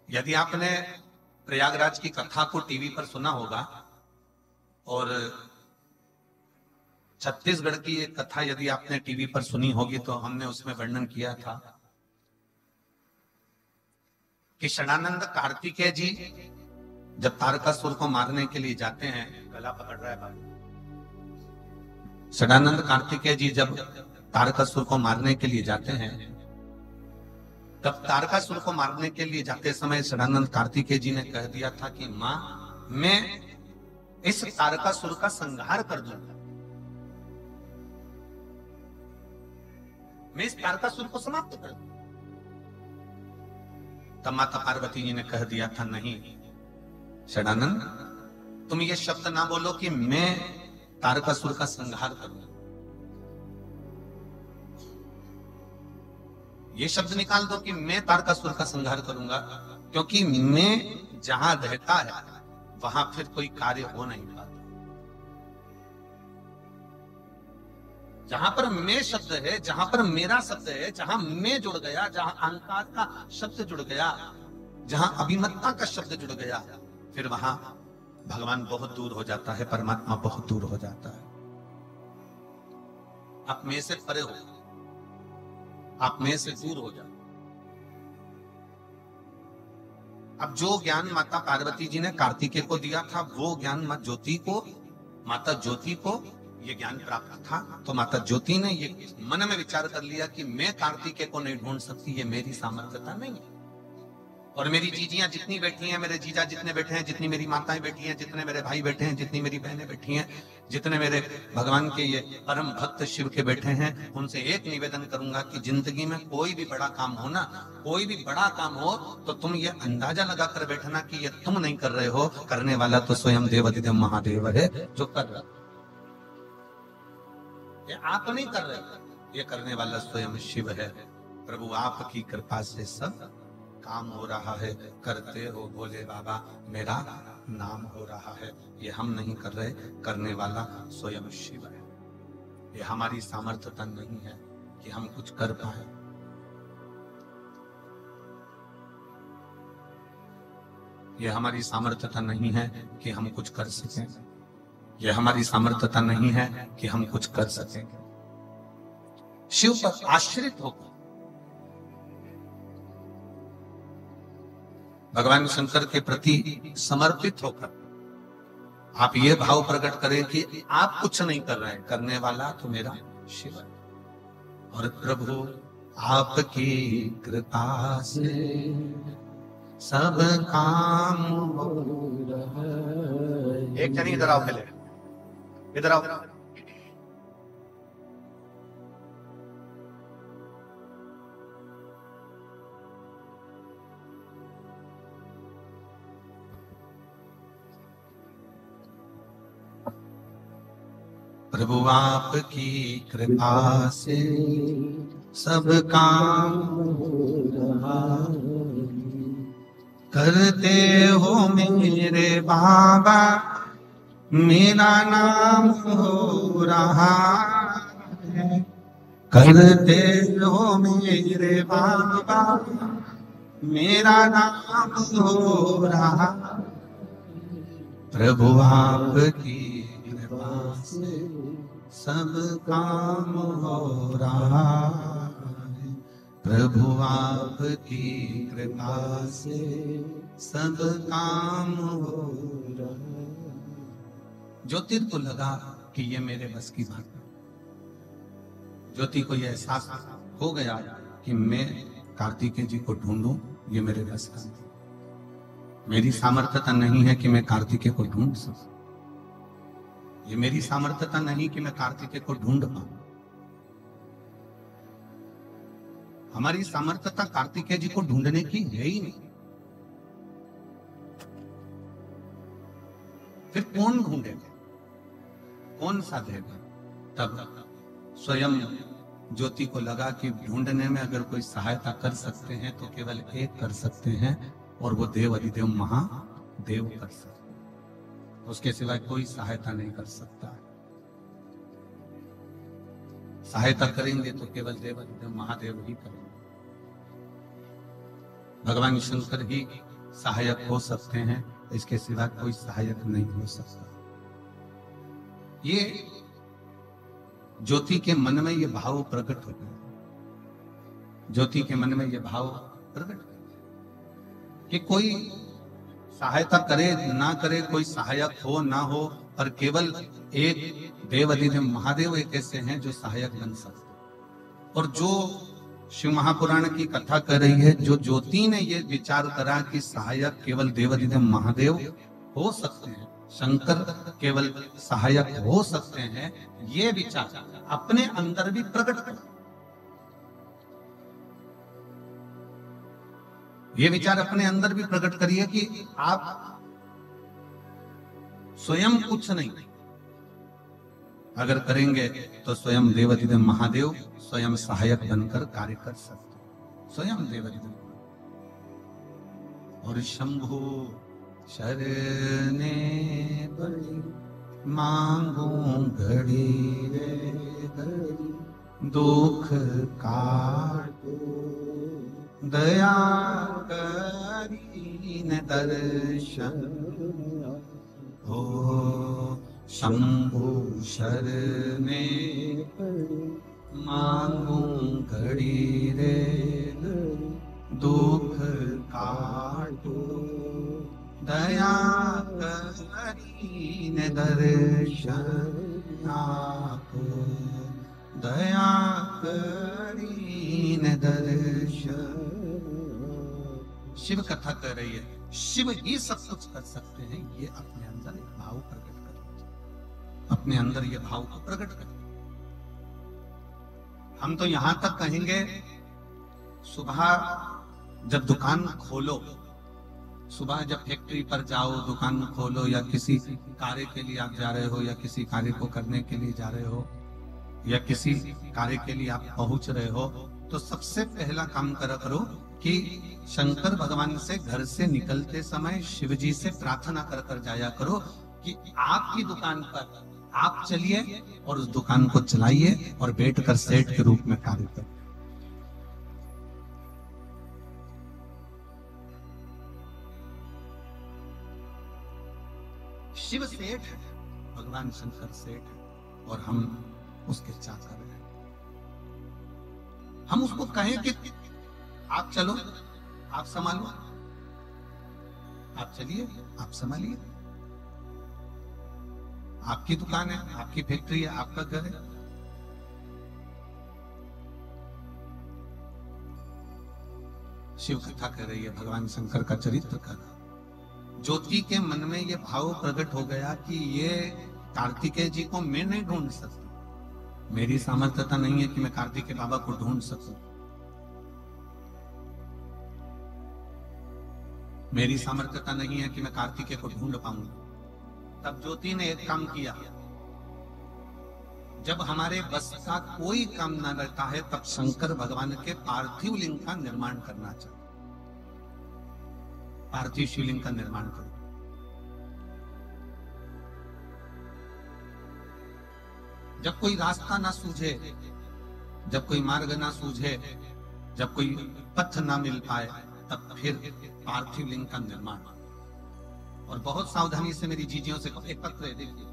यदि आपने प्रयागराज की कथा को टीवी पर सुना होगा और छत्तीसगढ़ की एक कथा यदि आपने टीवी पर सुनी होगी तो हमने उसमें वर्णन किया था कि षडानंद कार्तिकेय जी जब तारकासुर को मारने के लिए जाते हैं, गला पकड़ रहा है बाबू। षडानंद कार्तिकेय जी जब तारकासुर को मारने के लिए जाते हैं, तब तारकासुर को मारने के लिए जाते समय षडानंद कार्तिकेय जी ने कह दिया था कि मां मैं इस तारकासुर का संहार कर दूंगा, मैं इस तारकासुर को समाप्त कर दूंगा। तब माता पार्वती जी ने कह दिया था, नहीं षडानंद, तुम ये शब्द ना बोलो कि मैं तारकासुर का संहार करूंगा। ये शब्द निकाल दो कि मैं तारकासुर का संहार करूंगा, क्योंकि मैं जहां रहता है वहां फिर कोई कार्य हो नहीं पाता। जहां पर मैं शब्द है, जहां पर मेरा शब्द है, जहां मैं जुड़ गया, जहां अहंकार का शब्द जुड़ गया, जहां अभिमत्ता का शब्द जुड़ गया, फिर वहां भगवान बहुत दूर हो जाता है, परमात्मा बहुत दूर हो जाता है। आप में से परे हो, आप में से दूर हो जाओ। अब जो ज्ञान माता पार्वती जी ने कार्तिकेय को दिया था, वो ज्ञान माता ज्योति को ये ज्ञान प्राप्त था। तो माता ज्योति ने ये मन में विचार कर लिया कि मैं कार्तिकेय को नहीं ढूंढ सकती, ये मेरी सामर्थ्यता नहीं है। और मेरी जीजियां जितनी बैठी हैं, मेरे जीजा जितने बैठे हैं, जितनी मेरी माताएं बैठी हैं, जितने मेरे भाई बैठे हैं, जितनी मेरी बहनें बैठी हैं, जितने मेरे भगवान के ये परम भक्त शिव के बैठे हैं, उनसे एक निवेदन करूंगा कि जिंदगी में कोई भी बड़ा काम हो ना, कोई भी बड़ा काम हो, तो तुम ये अंदाजा लगा कर बैठना कि ये तुम नहीं कर रहे हो, करने वाला तो स्वयं देवाधिदेव महादेव है जो कर रहा। ये आप नहीं कर रहे, ये करने वाला स्वयं शिव है। प्रभु आपकी कृपा से सब काम हो रहा है, करते हो भोले बाबा, मेरा नाम हो रहा है। ये हम नहीं कर रहे, करने वाला स्वयं शिव है। ये हमारी सामर्थ्यता नहीं है कि हम कुछ कर पाए। ये हमारी सामर्थ्यता नहीं है कि हम कुछ कर सकें। ये हमारी सामर्थ्यता नहीं है कि हम कुछ कर सकें। शिव पर आश्रित होकर, भगवान शंकर के प्रति समर्पित होकर आप ये भाव प्रकट करें कि आप कुछ नहीं कर रहे हैं, करने वाला तो मेरा शिव है। और प्रभु आपकी कृपा से सब काम हो रहा है। एक जनी इधर आओ, पहले इधर आओ। प्रभु आपकी कृपा से सब काम हो रहा, करते हो मेरे बाबा, मेरा नाम हो रहा है। करते हो मेरे बाबा, मेरा नाम हो रहा। प्रभु आपकी कृपा से सब काम हो रहा है। प्रभु आपकी कृपा से सब काम हो रहा है। ज्योति को लगा कि ये मेरे बस की बात है। ज्योति को यह एहसास हो गया कि मैं कार्तिकेय जी को ढूंढूं, ये मेरे बस का नहीं। मेरी सामर्थ्यता नहीं है कि मैं कार्तिकेय को ढूंढ सकूं। ये मेरी सामर्थ्यता नहीं कि मैं कार्तिकेय को ढूंढ पाऊं। हमारी सामर्थ्यता कार्तिकेय जी को ढूंढने की है ही नहीं। फिर कौन ढूंढेगा, कौन साधेगा? तब स्वयं ज्योति को लगा कि ढूंढने में अगर कोई सहायता कर सकते हैं तो केवल एक कर सकते हैं, और वो देव अधिदेव महादेव कर सकते हैं। उसके सिवाय कोई सहायता नहीं कर सकता। सहायता करेंगे तो केवल देव अधिदेव महादेव ही करेंगे। भगवान शंकर ही सहायक हो सकते हैं, इसके सिवा कोई सहायक नहीं हो सकता। ये ज्योति के मन में ये भाव प्रकट हो गया। ज्योति के मन में ये भाव प्रकट कि कोई सहायता करे ना करे, कोई सहायक हो ना हो, पर केवल एक देव अधिदेव महादेव एक ऐसे हैं जो सहायक बन सकते। और जो शिव महापुराण की कथा कर रही है, जो ज्योति ने ये विचार करा कि सहायक केवल देव अधिदेव महादेव हो सकते हैं, शंकर केवल सहायक हो सकते हैं, ये विचार अपने अंदर भी प्रकट करो। ये विचार अपने अंदर भी प्रकट करिए कि आप स्वयं कुछ नहीं, अगर करेंगे तो स्वयं देवाधिदेव महादेव स्वयं सहायक बनकर कार्य कर सकते, स्वयं देवाधिदेव। और शंभु शरणे पड़ी मांगू घड़ी रे घड़ी, दुख काटो दया करीन दर्शन हो। शंभु शरणे मांगू घड़ी रे घड़ी, दुख काटो दया करीन दर्शन आपो, दया करीन दर्शन। शिव कथा कर रही है, शिव ही सब कुछ कर सकते हैं। ये अपने अंदर एक भाव प्रकट करें, अपने अंदर ये भाव को प्रकट करें। हम तो यहां तक कहेंगे, सुबह जब दुकान खोलो, सुबह जब फैक्ट्री पर जाओ, दुकान खोलो, या किसी कार्य के लिए आप जा रहे हो, या किसी कार्य को करने के लिए जा रहे हो, या किसी कार्य के लिए आप पहुंच रहे हो, तो सबसे पहला काम करो कि शंकर भगवान से घर से निकलते समय शिव जी से प्रार्थना कर जाया करो कि आपकी दुकान पर आप चलिए और उस दुकान को चलाइए और बैठकर सेठ के रूप में कार्य करो। शिव सेठ है, भगवान शंकर सेठ है, और हम उसके चाकर हैं। हम उसको कहें कि आप चलो, आप संभालो, आप चलिए, आप संभालिए, आपकी दुकान है, आपकी फैक्ट्री है, आपका घर है। शिव कथा कर रही है, भगवान शंकर का चरित्र कर रहा। ज्योति के मन में यह भाव प्रकट हो गया कि ये कार्तिकेय जी को मैं नहीं ढूंढ सकता, मेरी सामर्थ्यता नहीं है कि मैं कार्तिकेय बाबा को ढूंढ सकूं, मेरी सामर्थ्यता नहीं है कि मैं कार्तिकेय को ढूंढ पाऊंगा। तब ज्योति ने एक काम किया, जब हमारे बस का कोई काम ना रहता है, तब शंकर भगवान के पार्थिव लिंग का निर्माण करना चाहिए, पार्थिव शिवलिंग का निर्माण करो। जब कोई रास्ता ना सूझे, जब कोई मार्ग ना सूझे, जब कोई पथ ना मिल पाए, तब फिर पार्थिव लिंग का निर्माण। और बहुत सावधानी से मेरी चीजियों से एक पत्र है, देखिए,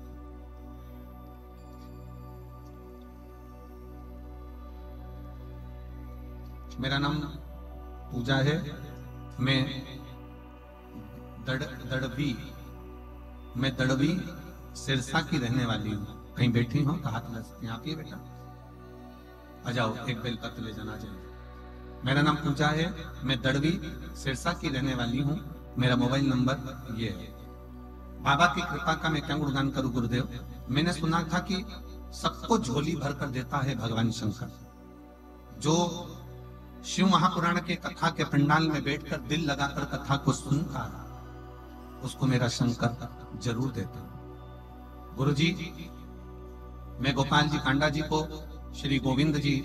मेरा नाम पूजा है, मैं दड़वी सिरसा की रहने वाली हूँ। कहीं बैठी हो तो हाथ लगा सकते हैं आप, ये बेटा आ जाओ, एक बेल पत्र ले जाना चाहिए। मेरा नाम पूजा है, मैं दड़वी सिरसा की रहने वाली हूँ, मेरा मोबाइल नंबर ये है। बाबा की कृपा का मैं क्या गुणगान करूं गुरुदेव। मैंने सुना था कि सबको झोली भर कर देता है भगवान शंकर। जो शिव महापुराण के कथा के पंडाल में बैठकर दिल लगाकर कथा को सुनता है, उसको मेरा शंकर जरूर देता। गुरुजी, मैं गोपाल जी कांडा जी को, श्री गोविंद जी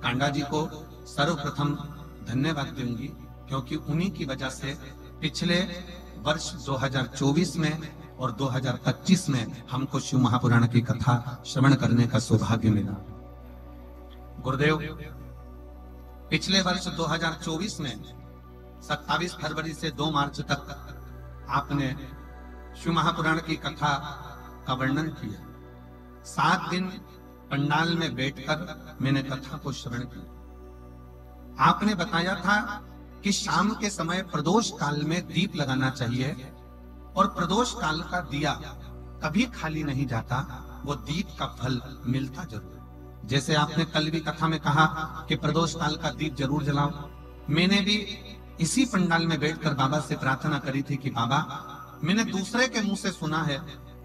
कांडा जी को सर्वप्रथम धन्यवाद दूंगी, क्योंकि उन्हीं की वजह से पिछले वर्ष 2024 में और 2025 में हमको शिव महापुराण की कथा श्रवण करने का सौभाग्य मिला। गुरुदेव, पिछले वर्ष 2024 में 27 फरवरी से 2 मार्च तक आपने शिव महापुराण की कथा का वर्णन किया। 7 दिन पंडाल में बैठकर मैंने कथा को श्रवण किया। आपने बताया था कि शाम के समय प्रदोष काल में दीप लगाना चाहिए, और प्रदोष काल का दिया कभी खाली नहीं जाता, वो दीप का फल मिलता जरूर। जैसे आपने कल भी कथा में कहा कि प्रदोष काल का दीप जरूर जलाओ, मैंने भी इसी पंडाल में बैठकर बाबा से प्रार्थना करी थी कि बाबा मैंने दूसरे के मुंह से सुना है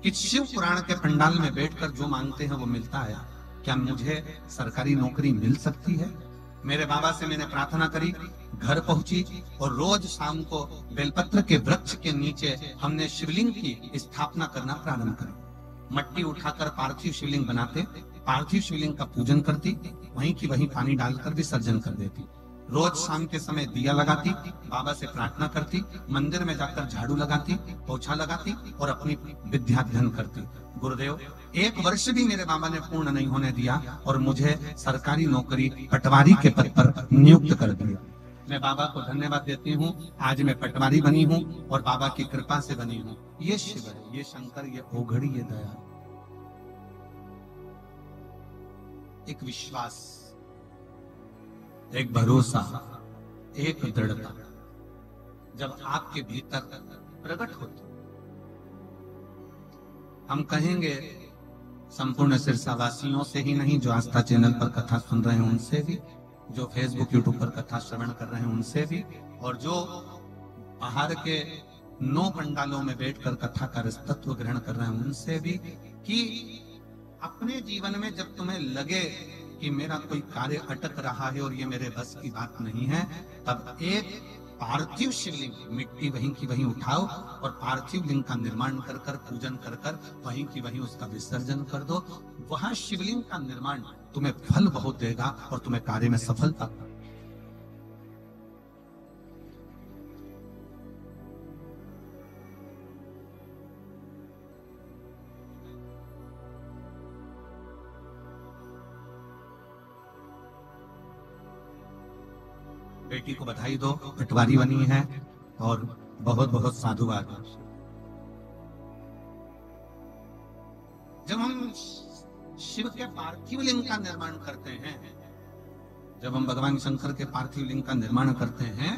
कि शिव पुराण के पंडाल में बैठकर जो मांगते हैं वो मिलता है। क्या मुझे सरकारी नौकरी मिल सकती है? मेरे बाबा से मैंने प्रार्थना करी, घर पहुंची और रोज शाम को बेलपत्र के वृक्ष के नीचे हमने शिवलिंग की स्थापना करना प्रारंभ करी। मट्टी उठाकर पार्थिव शिवलिंग बनाते, पार्थिव शिवलिंग का पूजन करती, वहीं की वहीं पानी डालकर विसर्जन कर देती। रोज शाम के समय दिया लगाती, बाबा से प्रार्थना करती, मंदिर में जाकर झाड़ू लगाती, पोछा लगाती और अपनी विद्याध्ययन करती। गुरुदेव, एक वर्ष भी मेरे बाबा ने पूर्ण नहीं होने दिया और मुझे सरकारी नौकरी पटवारी के पद पर नियुक्त कर दिया। मैं बाबा को धन्यवाद देती हूँ। आज मैं पटवारी बनी हूँ और बाबा की कृपा से बनी हूँ। ये शिव है, ये शंकर, ये ओघड़ी, ये दया, एक विश्वास, एक भरोसा, एक दृढ़ता जब आपके भीतर प्रकट होती, हम कहेंगे संपूर्ण सिरसावासियों से ही नहीं, जो आस्था चैनल पर कथा सुन रहे हैं उनसे भी, जो फेसबुक यूट्यूब पर कथा श्रवण कर रहे हैं उनसे भी, और जो बाहर के 9 पंडालों में बैठकर कथा का रसतत्व ग्रहण कर रहे हैं उनसे भी, कि अपने जीवन में जब तुम्हें लगे कि मेरा कोई कार्य अटक रहा है और ये मेरे बस की बात नहीं है, तब एक पार्थिव शिवलिंग, मिट्टी वहीं की वहीं उठाओ और पार्थिव लिंग का निर्माण कर कर, पूजन कर कर, वहीं की वहीं उसका विसर्जन कर दो। वहां शिवलिंग का निर्माण तुम्हें फल बहुत देगा और तुम्हें कार्य में सफलता। बेटी को बधाई दो, पटवारी बनी है और बहुत बहुत साधुवाद। जब हम शिव के पार्थिव लिंग का निर्माण करते हैं, जब हम भगवान शंकर के पार्थिव लिंग का निर्माण करते हैं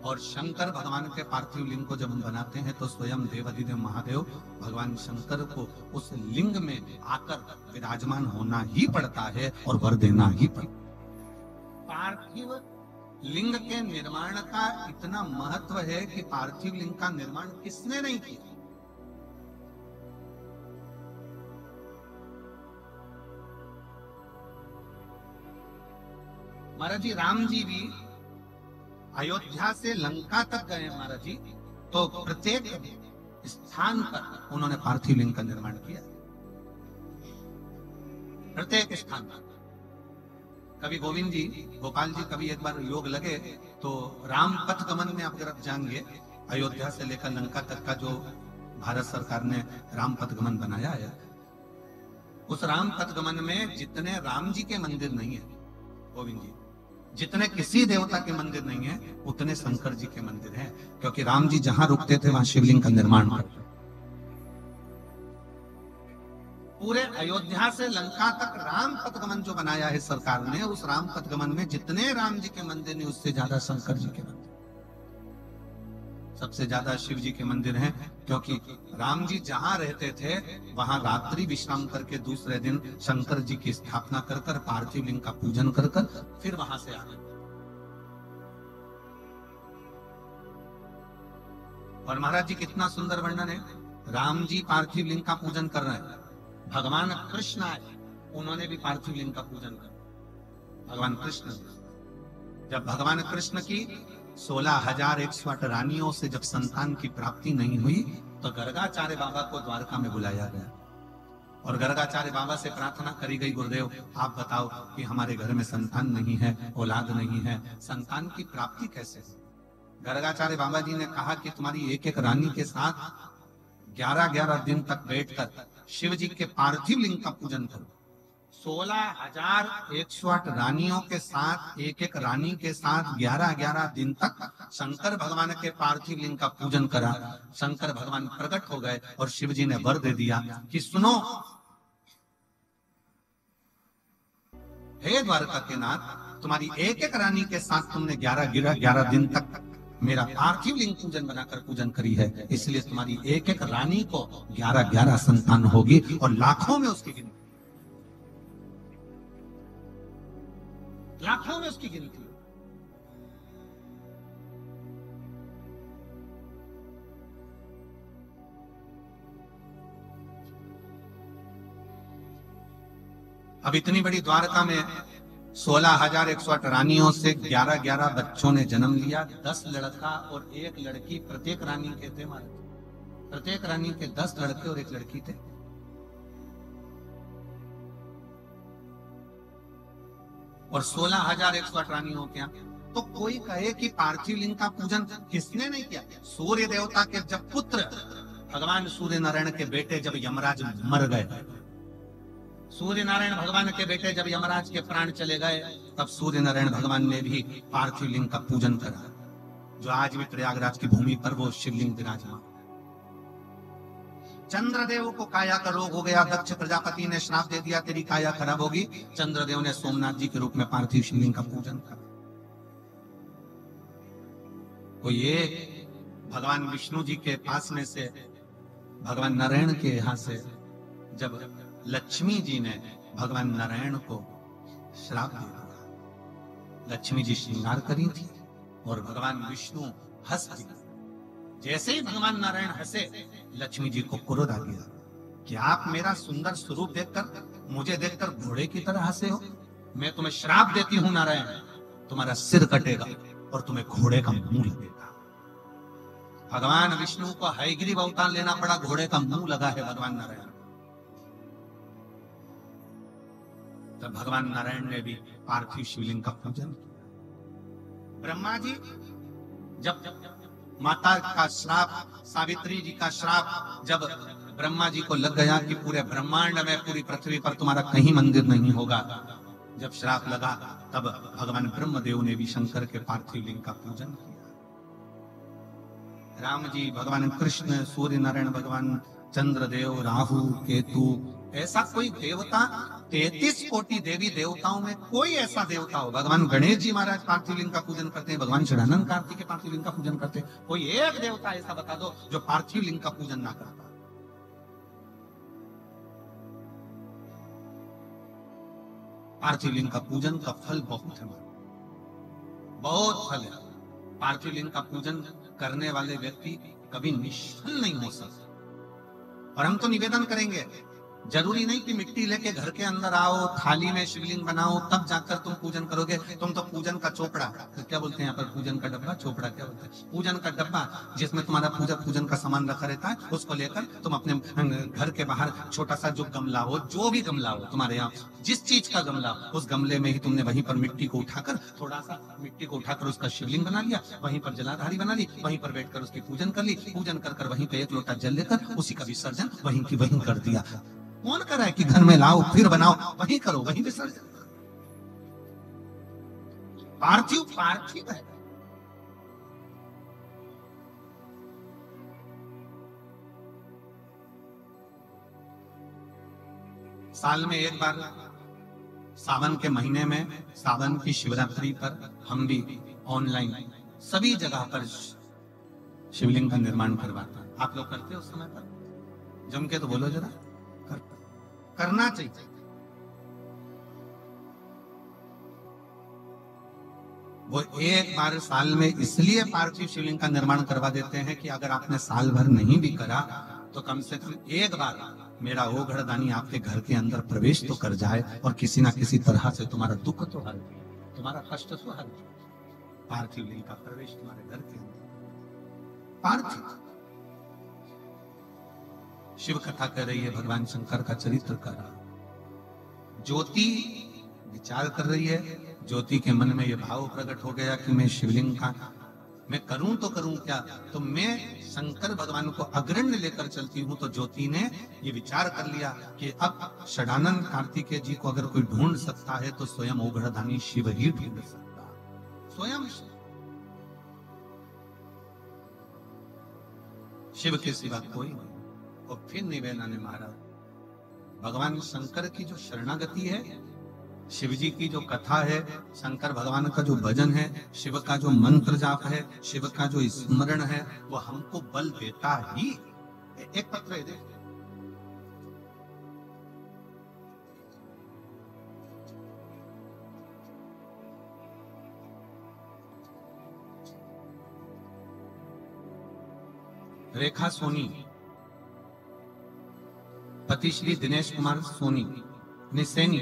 और शंकर भगवान के पार्थिव लिंग को जब हम बनाते हैं, तो स्वयं देवाधिदेव महादेव भगवान शंकर को उस लिंग में आकर विराजमान होना ही पड़ता है और वर देना ही पड़ता। पार्थिव लिंग के निर्माण का इतना महत्व है कि पार्थिव लिंग का निर्माण किसने नहीं किया? महाराज जी, राम जी भी अयोध्या से लंका तक गए महाराज जी, तो प्रत्येक स्थान पर उन्होंने पार्थिव लिंग का निर्माण किया। प्रत्येक स्थान पर कभी गोविंद जी, गोपाल जी, कभी एक बार योग लगे तो राम पथ गमन में आप जरा जाएंगे, अयोध्या से लेकर लंका तक का जो भारत सरकार ने राम पथ गमन बनाया है, उस राम पथ गमन में जितने राम जी के मंदिर नहीं है गोविंद जी, जितने किसी देवता के मंदिर नहीं है, उतने शंकर जी के मंदिर हैं, क्योंकि राम जी जहां रुकते थे वहां शिवलिंग का निर्माण करते। पूरे अयोध्या से लंका तक राम पथगमन जो बनाया है सरकार ने, उस राम पथगमन में जितने राम जी के मंदिर ने, उससे ज्यादा शंकर जी के मंदिर, सबसे ज्यादा शिव जी के मंदिर हैं, क्योंकि राम जी जहां रहते थे वहां रात्रि विश्राम करके दूसरे दिन शंकर जी की स्थापना कर कर, पार्थिव लिंग का पूजन कर कर, फिर वहां से आगे। और महाराज जी कितना सुंदर वर्णन है, राम जी पार्थिव लिंग का पूजन कर रहे हैं, भगवान कृष्ण आए, उन्होंने भी पार्थिव लिंग का पूजन किया। भगवान कृष्ण, जब भगवान कृष्ण की 16,108 रानियों से जब संतान की प्राप्ति नहीं हुई, तो गर्गाचार्य बाबा को द्वारका में बुलाया गया और गर्गाचार्य बाबा से प्रार्थना करी गई, गुरुदेव आप बताओ कि हमारे घर में संतान नहीं है, औलाद नहीं है, संतान की प्राप्ति कैसे? गर्गाचार्य बाबा जी ने कहा कि तुम्हारी एक एक रानी के साथ 11-11 दिन तक बैठकर शिव जी के पार्थिव लिंग का पूजन करो। 16,108 रानियों के साथ, एक एक रानी के साथ 11-11 दिन तक शंकर भगवान के पार्थिव लिंग का पूजन करा। शंकर भगवान प्रकट हो गए और शिव जी ने वर दे दिया कि सुनो हे द्वारका के नाथ, तुम्हारी एक एक रानी के साथ तुमने 11 दिन तक मेरा पार्थिव लिंग पूजन बनाकर पूजन करी है, इसलिए तुम्हारी एक एक रानी को 11-11 संतान होगी और लाखों में उसकी गिनती, लाखों में उसकी गिनती। अब इतनी बड़ी द्वारका में 16,108 रानियों से 11-11 बच्चों ने जन्म लिया, 10 लड़का और 1 लड़की प्रत्येक रानी के थे। महाराज प्रत्येक रानी के 10 लड़के और 1 लड़की थे। और 16,108 रानियों के यहाँ तो कोई कहे कि पार्थिव लिंग का पूजन किसने नहीं किया? सूर्य देवता के जब पुत्र भगवान सूर्य नारायण के बेटे जब यमराज मर गए, सूर्य नारायण भगवान के बेटे जब यमराज के प्राण चले गए, तब सूर्य नारायण भगवान ने भी पार्थिव लिंग का पूजन करा, जो आज भी प्रयागराज की भूमि पर वो शिवलिंग विराजमान। चंद्रदेव को काया का रोग हो गया, दक्ष प्रजापति ने श्राप दे दिया तेरी काया खराब होगी। चंद्रदेव ने सोमनाथ जी के रूप में पार्थिव शिवलिंग का पूजन करा। तो ये भगवान विष्णु जी के पास में से भगवान नारायण के यहां से जब लक्ष्मी जी ने भगवान नारायण को श्राप दे दिया, लक्ष्मी जी श्रृंगार करी थी और भगवान विष्णु हंस दिए। जैसे ही भगवान नारायण हंसे, लक्ष्मी जी को क्रोध आ गया कि आप मेरा सुंदर स्वरूप देखकर, मुझे देखकर घोड़े की तरह हंसे हो। मैं तुम्हें श्राप देती हूं नारायण, तुम्हारा सिर कटेगा और तुम्हें घोड़े का मुंह लगेगा। भगवान विष्णु को हयग्रीव अवतार लेना पड़ा, घोड़े का मुंह लगा है भगवान नारायण। तब भगवान नारायण ने भी पार्थिव शिवलिंग का पूजन किया। ब्रह्मा जी जब माता का श्राप, सावित्री जी का श्राप जब ब्रह्मा जी को लग गया कि पूरे ब्रह्मांड में, पूरी पृथ्वी पर तुम्हारा कहीं मंदिर नहीं होगा, जब श्राप लगा, तब भगवान ब्रह्मदेव ने भी शंकर के पार्थिव लिंग का पूजन किया। राम जी, भगवान कृष्ण, सूर्य नारायण भगवान, चंद्रदेव, राहु, केतु, ऐसा कोई देवता 33 कोटि देवी देवताओं में कोई ऐसा देवता हो। भगवान गणेश जी महाराज पार्थिव लिंग का पूजन करते हैं, भगवान षडानंद कार्तिक के पार्थिव लिंग का पूजन करते हैं। कोई एक देवता ऐसा बता दो जो पार्थिव लिंग का पूजन ना करता। पार्थिव लिंग का पूजन का फल बहुत है, बहुत फल है। पार्थिव लिंग का पूजन करने वाले व्यक्ति कभी निष्फल नहीं हो सकते। और हम तो निवेदन करेंगे, जरूरी नहीं कि मिट्टी लेके घर के अंदर आओ, थाली में शिवलिंग बनाओ, तब जाकर तुम पूजन करोगे। तुम तो पूजन का चोपड़ा, तो क्या बोलते हैं यहाँ पर, पूजन का डब्बा, चोपड़ा क्या बोलते हैं, पूजन का डब्बा, जिसमें तुम्हारा पूजन का सामान रखा रहता है, उसको लेकर तुम अपने घर के बाहर छोटा सा जो गमला हो, जो भी गमला हो तुम्हारे यहाँ, जिस चीज का गमला हो, उस गमले में ही तुमने वहीं पर मिट्टी को उठाकर, थोड़ा सा मिट्टी को उठाकर उसका शिवलिंग बना लिया, वहीं पर जलाधारी बना ली, वहीं पर बैठकर उसकी पूजन कर ली। पूजन कर वहीं पे 1 लोटा जल लेकर उसी का विसर्जन वहीं की वहीं कर दिया। कौन करा है कि घर में लाओ फिर बनाओ, वहीं करो, वहीं विसर्जन। पार्थिव पार्थिव है। साल में एक बार सावन के महीने में, सावन की शिवरात्रि पर हम भी ऑनलाइन सभी जगह पर शिवलिंग का निर्माण करवाते हैं। आप लोग करते हो उस समय पर? जम के तो बोलो जरा, करना चाहिए। वो एक बार साल में इसलिए पार्थिव शिवलिंग का निर्माण करवा देते हैं कि अगर आपने साल भर नहीं भी करा तो कम से कम एक बार मेरा ओघड़दानी आपके घर के अंदर प्रवेश तो कर जाए और किसी ना किसी तरह से तुम्हारा दुख तो हल, तुम्हारा कष्ट तो हल। पार्थिव लिंग का प्रवेश तुम्हारे घर के अंदर। पार्थिव शिव कथा कर रही है, भगवान शंकर का चरित्र कर रहा है। ज्योति विचार कर रही है, ज्योति के मन में यह भाव प्रकट हो गया कि मैं शिवलिंग का मैं करूं तो करूं क्या, तो मैं शंकर भगवान को अग्रण्य लेकर चलती हूं। तो ज्योति ने ये विचार कर लिया कि अब षडानंद कार्तिकेय जी को अगर कोई ढूंढ सकता है तो स्वयं ओघड़दानी शिव ही ढूंढ सकता है। स्वयं शिव के सिवा कोई नहीं। और फिर निवेदन ने मारा, भगवान शंकर की जो शरणागति है, शिव जी की जो कथा है, शंकर भगवान का जो भजन है, शिव का जो मंत्र जाप है, शिव का जो स्मरण है, वो हमको बल देता ही। एक पत्र है देखो, रेखा सोनी, पति श्री दिनेश कुमार सोनी, निसैनी,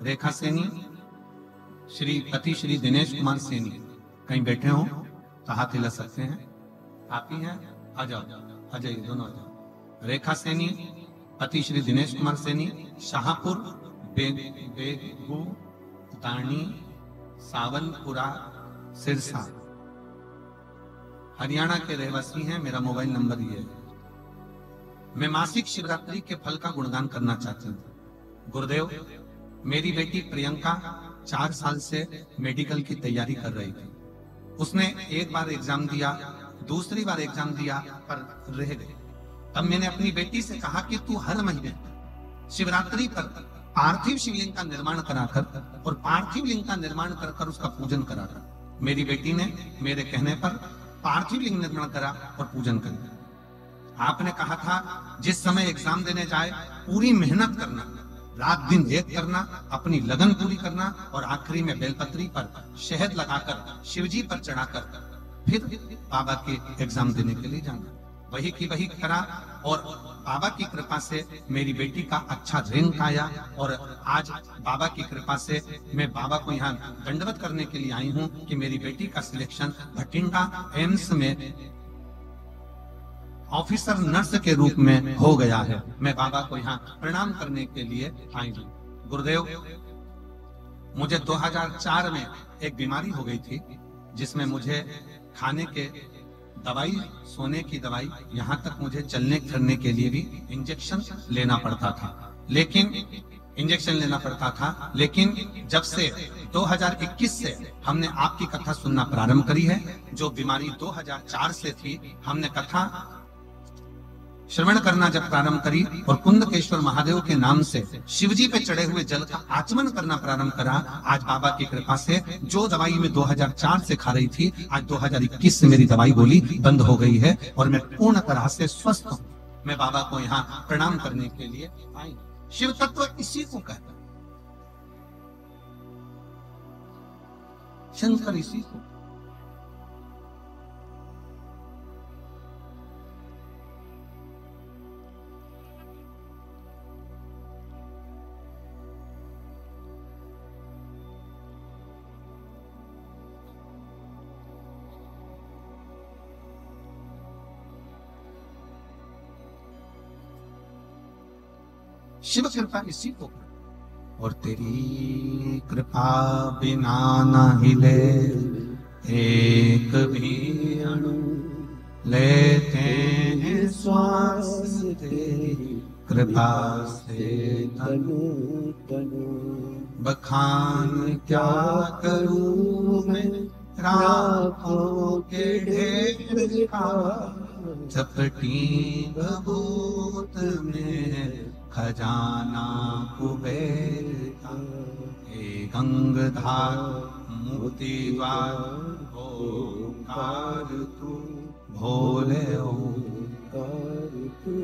रेखा सैनी, श्री पति श्री दिनेश कुमार सैनी कहीं बैठे हो तो हाथ हिला सकते हैं। आप ही हैं, आ जाओ, आ जाइए, दोनों आ जाओ। रेखा सैनी, पति श्री दिनेश कुमार सैनी, शाहपुर बेगू ताणी सावनपुरा सिरसा, हरियाणा के रहवासी हैं। मेरा मोबाइल नंबर ये है। मैं मासिक शिवरात्रि के फल का गुणगान करना चाहती हूँ। गुरुदेव, मेरी बेटी प्रियंका 4 साल से मेडिकल की तैयारी कर रही थी। उसने एक बार एग्जाम दिया, दूसरी बार एग्जाम दिया पर रह गई। तब मैंने अपनी बेटी से कहा कि तू हर महीने शिवरात्रि पर पार्थिव शिवलिंग का निर्माण कराकर और पार्थिव लिंग का निर्माण कर उसका पूजन कराकर। मेरी बेटी ने मेरे कहने पर पार्थिव लिंग निर्माण करा और पूजन किया। आपने कहा था जिस समय एग्जाम देने जाए पूरी मेहनत करना, रात दिन एक करना, अपनी लगन पूरी करना और आखिरी में बेलपत्री पर शहद लगाकर शिवजी पर चढ़ाकर फिर बाबा के एग्जाम देने के लिए जाना। वही की वही करा और बाबा की कृपा से मेरी बेटी का अच्छा रैंक आया और आज बाबा की कृपा से मैं बाबा को यहाँ दंडवत करने के लिए आई हूँ कि मेरी बेटी का सिलेक्शन भटिंडा एम्स में ऑफिसर नर्स के रूप में हो गया है। मैं बाबा को यहाँ प्रणाम करने के लिए आई हूँ। गुरुदेव, मुझे 2004 में एक बीमारी हो गई थी जिसमें मुझे खाने के दवाई, सोने की दवाई, यहाँ तक मुझे चलने फिरने के लिए भी इंजेक्शन लेना पड़ता था। लेकिन जब से 2021 से हमने आपकी कथा सुनना प्रारंभ करी है, जो बीमारी 2004 से थी, हमने कथा श्रवण करना जब प्रारंभ करी और कुंदकेश्वर महादेव के नाम से शिवजी पे चढ़े हुए जल का आचमन करना प्रारंभ करा, आज बाबा की कृपा से जो दवाई में 2004 से खा रही थी, आज 2021 से मेरी दवाई गोली बंद हो गई है और मैं पूर्ण तरह से स्वस्थ हूँ। मैं बाबा को यहाँ प्रणाम करने के लिए आई। शिव तत्व इसी को कहता है, शंकर इसी को। शिव कृपा इसी को। और तेरी कृपा बिना न हिले एक भी अणु, लेते हैं श्वास तेरी कृपा से तनु तनु। बखान क्या करूं मैं राखों के ढेर का, चपटी भभूत में खजाना कुबेर का। हे गंगधार मोती द्वार ओंकार तू, भोले ओंकार तू।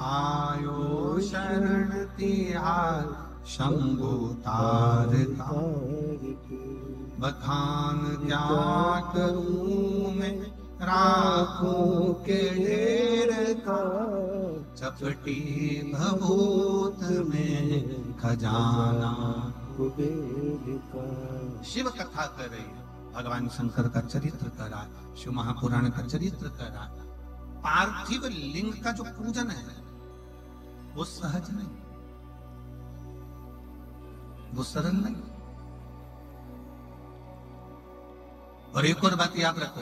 आयो शरण तिहार शंभु तार तार। बखान क्या करूं मैं राखों के ढेर का, चपटी भभूत में खजाना कुबेर का। शिव कथा कर रही है, भगवान शंकर का चरित्र कर रहा है, शिव महापुराण का चरित्र कर रहा है। पार्थिव लिंग का जो पूजन है वो सहज नहीं, वो सरल नहीं। और एक और बात याद रखो,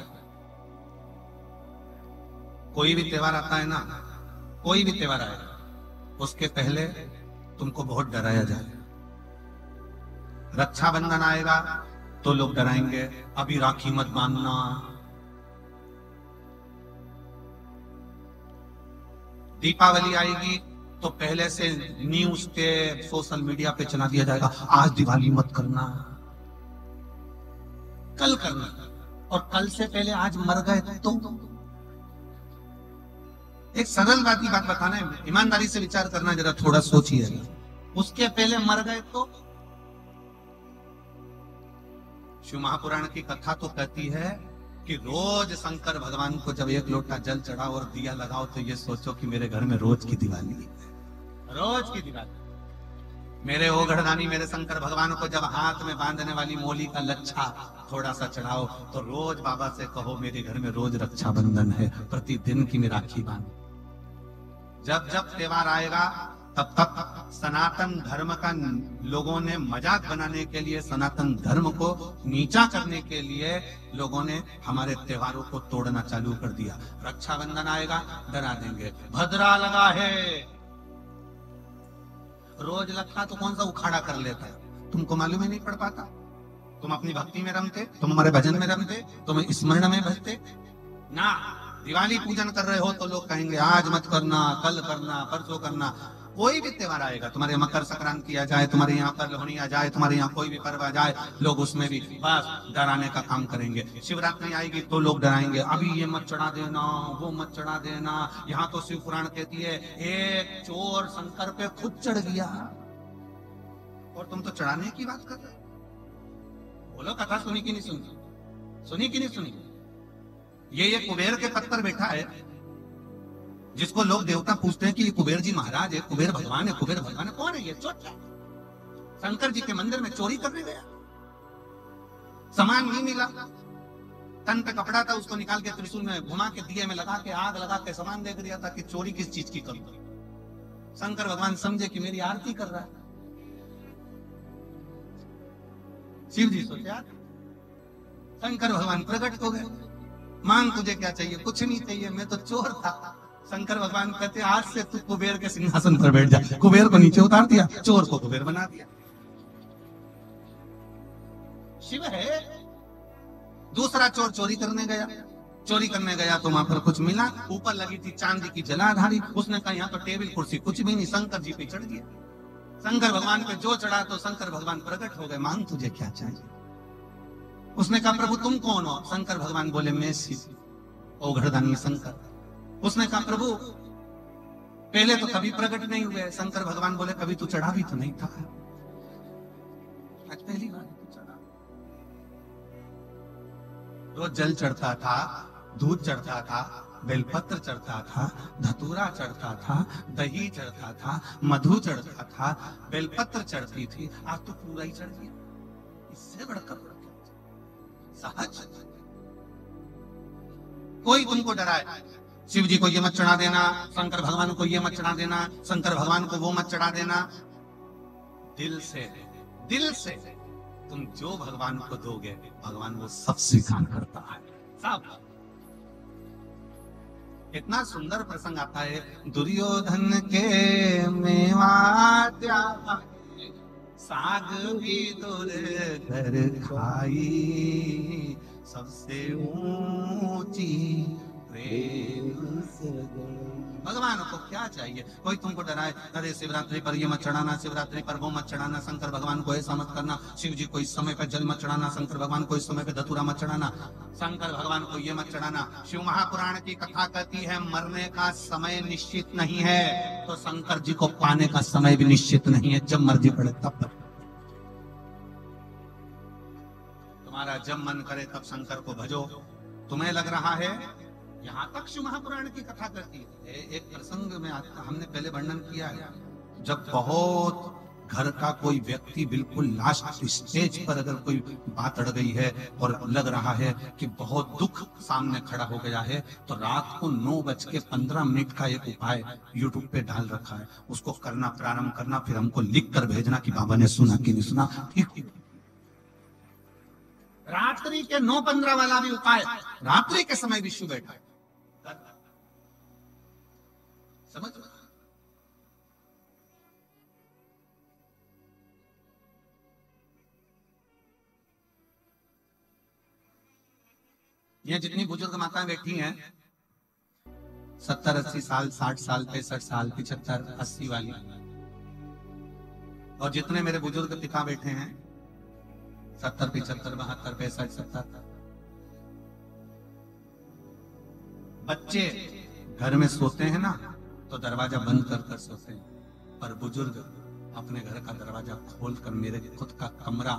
कोई भी त्योहार आता है ना, कोई भी त्योहार आएगा उसके पहले तुमको बहुत डराया जाए। रक्षाबंधन आएगा तो लोग डराएंगे, अभी राखी मत बांधना। दीपावली आएगी तो पहले से न्यूज पे, सोशल मीडिया पे चला दिया जाएगा, आज दिवाली मत करना, कल करना। और कल से पहले आज मर गए तो एक सरल बात बताना है, ईमानदारी से विचार करना, जरा थोड़ा सोचिए। उसके पहले मर गए तो। शिव महापुराण की कथा तो कहती है कि रोज शंकर भगवान को जब एक लोटा जल चढ़ाओ और दिया लगाओ तो ये सोचो कि मेरे घर में रोज की दिवाली है, रोज की दिवाली। मेरे ओघड़दानी मेरे शंकर भगवान को जब हाथ में बांधने वाली मोली का लच्छा थोड़ा सा चढ़ाओ तो रोज बाबा से कहो मेरे घर में रोज रक्षाबंधन है, प्रतिदिन की मैं राखी बांधो। जब जब त्योहार आएगा तब तक सनातन धर्म का लोगों ने मजाक बनाने के लिए, सनातन धर्म को नीचा करने के लिए लोगों ने हमारे त्योहारों को तोड़ना चालू कर दिया। रक्षाबंधन आएगा डरा देंगे, भद्रा लगा है, रोज लगता तो कौन सा उखाड़ा कर लेता है, तुमको मालूम ही नहीं पड़ पाता। तुम अपनी भक्ति में रमते, तुम हमारे भजन में रमते, तुम स्मरण में भजते ना। दिवाली पूजन कर रहे हो तो लोग कहेंगे आज मत करना, कल करना, परसों करना। कोई भी त्योहार आएगा, तुम्हारे मकर संक्रांति आ जाए, तुम्हारे यहाँ पर लोहड़ी आ जाए, तुम्हारे यहाँ कोई भी पर्व आ जाए, लोग उसमें भी बस डराने का काम करेंगे। शिवरात्रि आएगी तो लोग डराएंगे, अभी ये मत चढ़ा देना, वो मत चढ़ा देना। यहाँ तो शिव पुराण कहती है एक चोर शंकर पे खुद चढ़ गया और तुम तो चढ़ाने की बात कर रहे हो। बोलो कथा सुनी कि नहीं सुनी, सुनी कि नहीं सुनी? ये कुबेर के पत्थर बैठा है जिसको लोग देवता पूछते हैं कि ये कुबेर जी महाराज है, कुबेर भगवान है, कुबेर भगवान है। कौन है ये? चोर है। शंकर जी के मंदिर में चोरी करने गया, सामान नहीं मिला, तन पे कपड़ा था, उसको निकाल के त्रिशूल में घुमा के दिए में लगा के आग लगा के सामान देख दिया था कि चोरी किस चीज की करी। शंकर भगवान समझे कि मेरी आरती कर रहा है। शिव जी सोचे शंकर भगवान प्रकट हो गए, मांग तुझे क्या चाहिए? कुछ नहीं चाहिए, मैं तो चोर था। शंकर भगवान कहते आज से तू कुबेर के सिंहासन पर बैठ जा। कुबेर को नीचे उतार दिया, चोर को कुबेर बना दिया। शिव है। दूसरा चोर चोरी करने गया, चोरी करने गया तो वहां पर कुछ मिला, ऊपर लगी थी चांदी की जलाधारी। उसने कहा यहाँ तो टेबल कुर्सी कुछ भी नहीं, शंकर जी पे चढ़ गया। शंकर भगवान पे जो चढ़ा तो शंकर भगवान प्रकट हो गए, मांग तुझे क्या चाहिए? उसने कहा प्रभु तुम कौन हो? शंकर भगवान बोले मैं शिव ओघड़दानी शंकर। उसने कहा प्रभु पहले तो कभी प्रकट नहीं हुए। शंकर भगवान बोले कभी तू चढ़ा भी तो नहीं था, आज पहली बार तू चढ़ा। रोज जल चढ़ता था, दूध चढ़ता था, बेलपत्र चढ़ता था, धतूरा चढ़ता था, दही चढ़ता था, मधु चढ़ता था, बेलपत्र चढ़ती थी, आज तो पूरा ही चढ़ गया। इससे बढ़कर सहज। कोई तुमको डराए, शिव जी को ये मत चढ़ा देना, शंकर भगवान को ये मत चढ़ा देना, शंकर भगवान को वो मत चढ़ा देना। दिल से तुम जो भगवान को दोगे भगवान वो सब स्वीकार करता है, सब। इतना सुंदर प्रसंग आता है, दुर्योधन के मेवा त्यागा, साग भी दुर्धर खाई, सबसे ऊंची भगवान को क्या चाहिए? कोई तुमको डराए, अरे शिवरात्रि पर ये मत चढ़ाना, शिवरात्रि पर वो मत चढ़ाना, शंकर भगवान को ऐसा मत करना, शिव जी को इस समय पे जल मत चढ़ाना, शंकर भगवान को इस समय पे धतूरा मत चढ़ाना, शंकर भगवान को ये मत चढ़ाना। शिव महापुराण की कथा कहती है मरने का समय निश्चित नहीं है, तो शंकर जी को पाने का समय भी निश्चित नहीं है, जब मर्जी पड़े तब पर। तुम्हारा जब मन करे तब शंकर को भजो। तुम्हें लग रहा है यहां तक शिव महापुराण की कथा करती है। एक प्रसंग में हमने पहले वर्णन किया है, जब बहुत घर का कोई व्यक्ति बिल्कुल लास्ट स्टेज पर अगर कोई बात अड़ गई है और लग रहा है कि बहुत दुख सामने खड़ा हो गया है, तो रात को 9:15 का एक उपाय यूट्यूब पे डाल रखा है, उसको करना, प्रारंभ करना, फिर हमको लिख कर भेजना कि बाबा ने सुना कि नहीं सुना। ठीक रात्रि के 9:15 वाला भी उपाय रात्रि के समय विश्व बैठा है, समझ। ये जितनी बुजुर्ग माताएं बैठी हैं 70-80 साल, 60 साल, 65 साल, 75, 80 वाली, और जितने मेरे बुजुर्ग पिता बैठे हैं 70, 75, 72, 65, 70। बच्चे घर में सोते हैं ना तो दरवाजा बंद कर कर सोते हैं, पर बुजुर्ग अपने घर का दरवाजा खोलकर, मेरे खुद का कमरा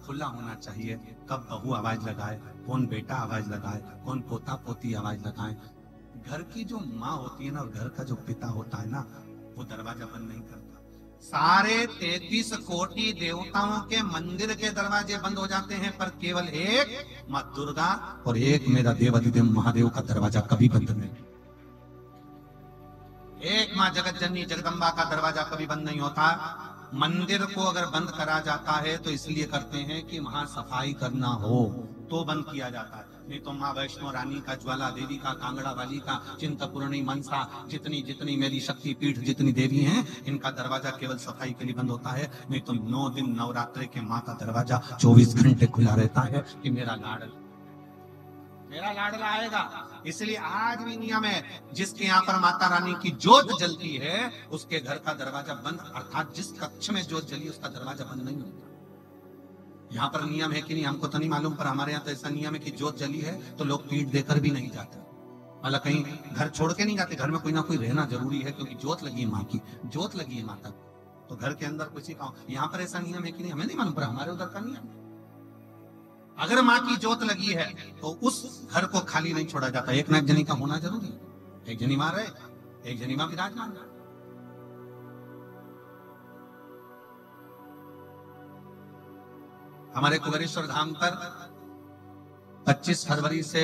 खुला होना चाहिए, कब बहू आवाज लगाए, कौन बेटा आवाज लगाए, कौन पोता पोती आवाज लगाए। घर की जो माँ होती है ना और घर का जो पिता होता है ना, वो दरवाजा बंद नहीं करता। सारे 33 कोटि देवताओं के मंदिर के दरवाजे बंद हो जाते हैं, पर केवल एक मां दुर्गा और एक मेरा देवाधिदेव महादेव का दरवाजा कभी बंद नहीं। एक मां जगत जननी जगदम्बा का दरवाजा कभी बंद नहीं होता। मंदिर को अगर बंद करा जाता है तो इसलिए करते हैं कि वहां सफाई करना हो तो बंद किया जाता है, नहीं तो माँ वैष्णो रानी का, ज्वाला देवी का, कांगड़ा वाली का, चिंतपूर्णी, मनसा, जितनी जितनी मेरी शक्ति पीठ जितनी देवी हैं, इनका दरवाजा केवल सफाई के लिए बंद होता है, नहीं तो 9 दिन नवरात्रि के माँ का दरवाजा 24 घंटे खुला रहता है कि मेरा लाडला आएगा। इसलिए आज भी नियम है, जिसके यहाँ पर माता रानी की ज्योत जलती है उसके घर का दरवाजा बंद, अर्थात जिस कक्ष में ज्योत जली उसका दरवाजा बंद नहीं होता। यहाँ पर नियम है कि नहीं हमको तो नहीं मालूम, पर हमारे यहाँ तो ऐसा नियम है कि ज्योत जली है तो लोग पीठ देकर भी नहीं जाते, मतलब कहीं घर छोड़ के नहीं जाते, घर में कोई ना कोई रहना जरूरी है, क्योंकि ज्योत लगी है माँ की, ज्योत लगी है माता की, तो घर के अंदर किसी का। यहाँ पर ऐसा नियम है कि नहीं हमें नहीं मालूम, पर हमारे उधर का नियम, अगर माँ की ज्योत लगी है तो उस घर को खाली नहीं छोड़ा जाता। एक ना एक जनी का होना जरूरी है, एक जनी मां रहे, एक जनी मां विराजमान रहे। हमारे कुबेरेश्वर धाम पर 25 फरवरी से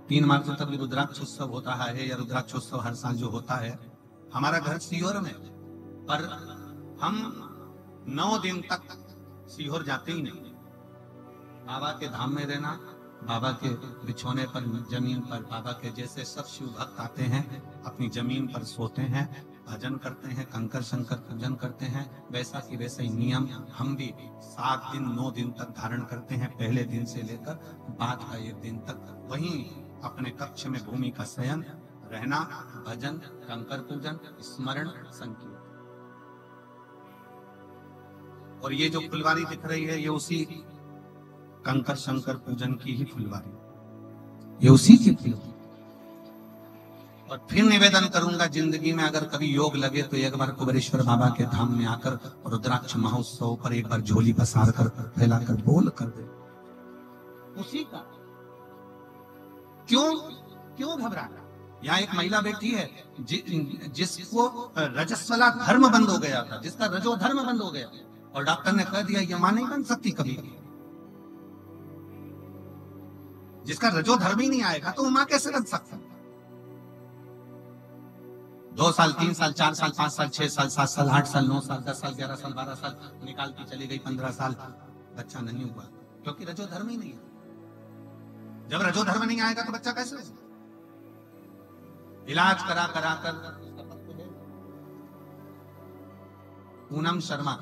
3 मार्च तक रुद्राक्षोत्सव होता है, या रुद्राक्षोत्सव हर साल जो होता है। हमारा घर सीहोर में, पर हम 9 दिन तक सीहोर जाते ही नहीं। बाबा के धाम में रहना, बाबा के बिछोने पर, जमीन पर, बाबा के जैसे सब शिव भक्त आते हैं अपनी जमीन पर सोते हैं, भजन करते हैं, कंकर शंकर पूजन करते हैं, वैसा की वैसा ही नियम हम भी 7 दिन 9 दिन तक धारण करते हैं। पहले दिन से लेकर बाद का 1 दिन तक वहीं अपने कक्ष में भूमि का शयन, रहना, भजन, कंकर पूजन, स्मरण, संकीर्तन। और ये जो फुलवारी दिख रही है ये उसी कंकर शंकर पूजन की ही फुलवारी, ये उसी की फुलवारी। और फिर निवेदन करूंगा, जिंदगी में अगर कभी योग लगे तो एक बार कुबेरेश्वर बाबा के धाम में आकर रुद्राक्ष महोत्सव पर एक बार झोली पसार कर फैलाकर बोल कर दे, उसी का। क्यों घबराना? यहाँ एक महिला बैठी है जिसको रजस्वला धर्म बंद हो गया था, जिसका रजो धर्म बंद हो गया, और डॉक्टर ने कह दिया ये मां नहीं बन सकती कभी। जिसका रजो धर्म ही नहीं आएगा तो वो मां कैसे बन सकता? 2 साल, 3 साल, 4 साल, 5 साल, 6 साल, 7 साल, 8 साल, 9 साल, 10 साल, 11 साल, 12 साल निकालती चली गई, 15 साल, बच्चा नहीं हुआ, क्योंकि रजो धर्म ही नहीं है। जब रजो धर्म नहीं आएगा तो बच्चा कैसे होगा? इलाज करा कर पूनम शर्मा,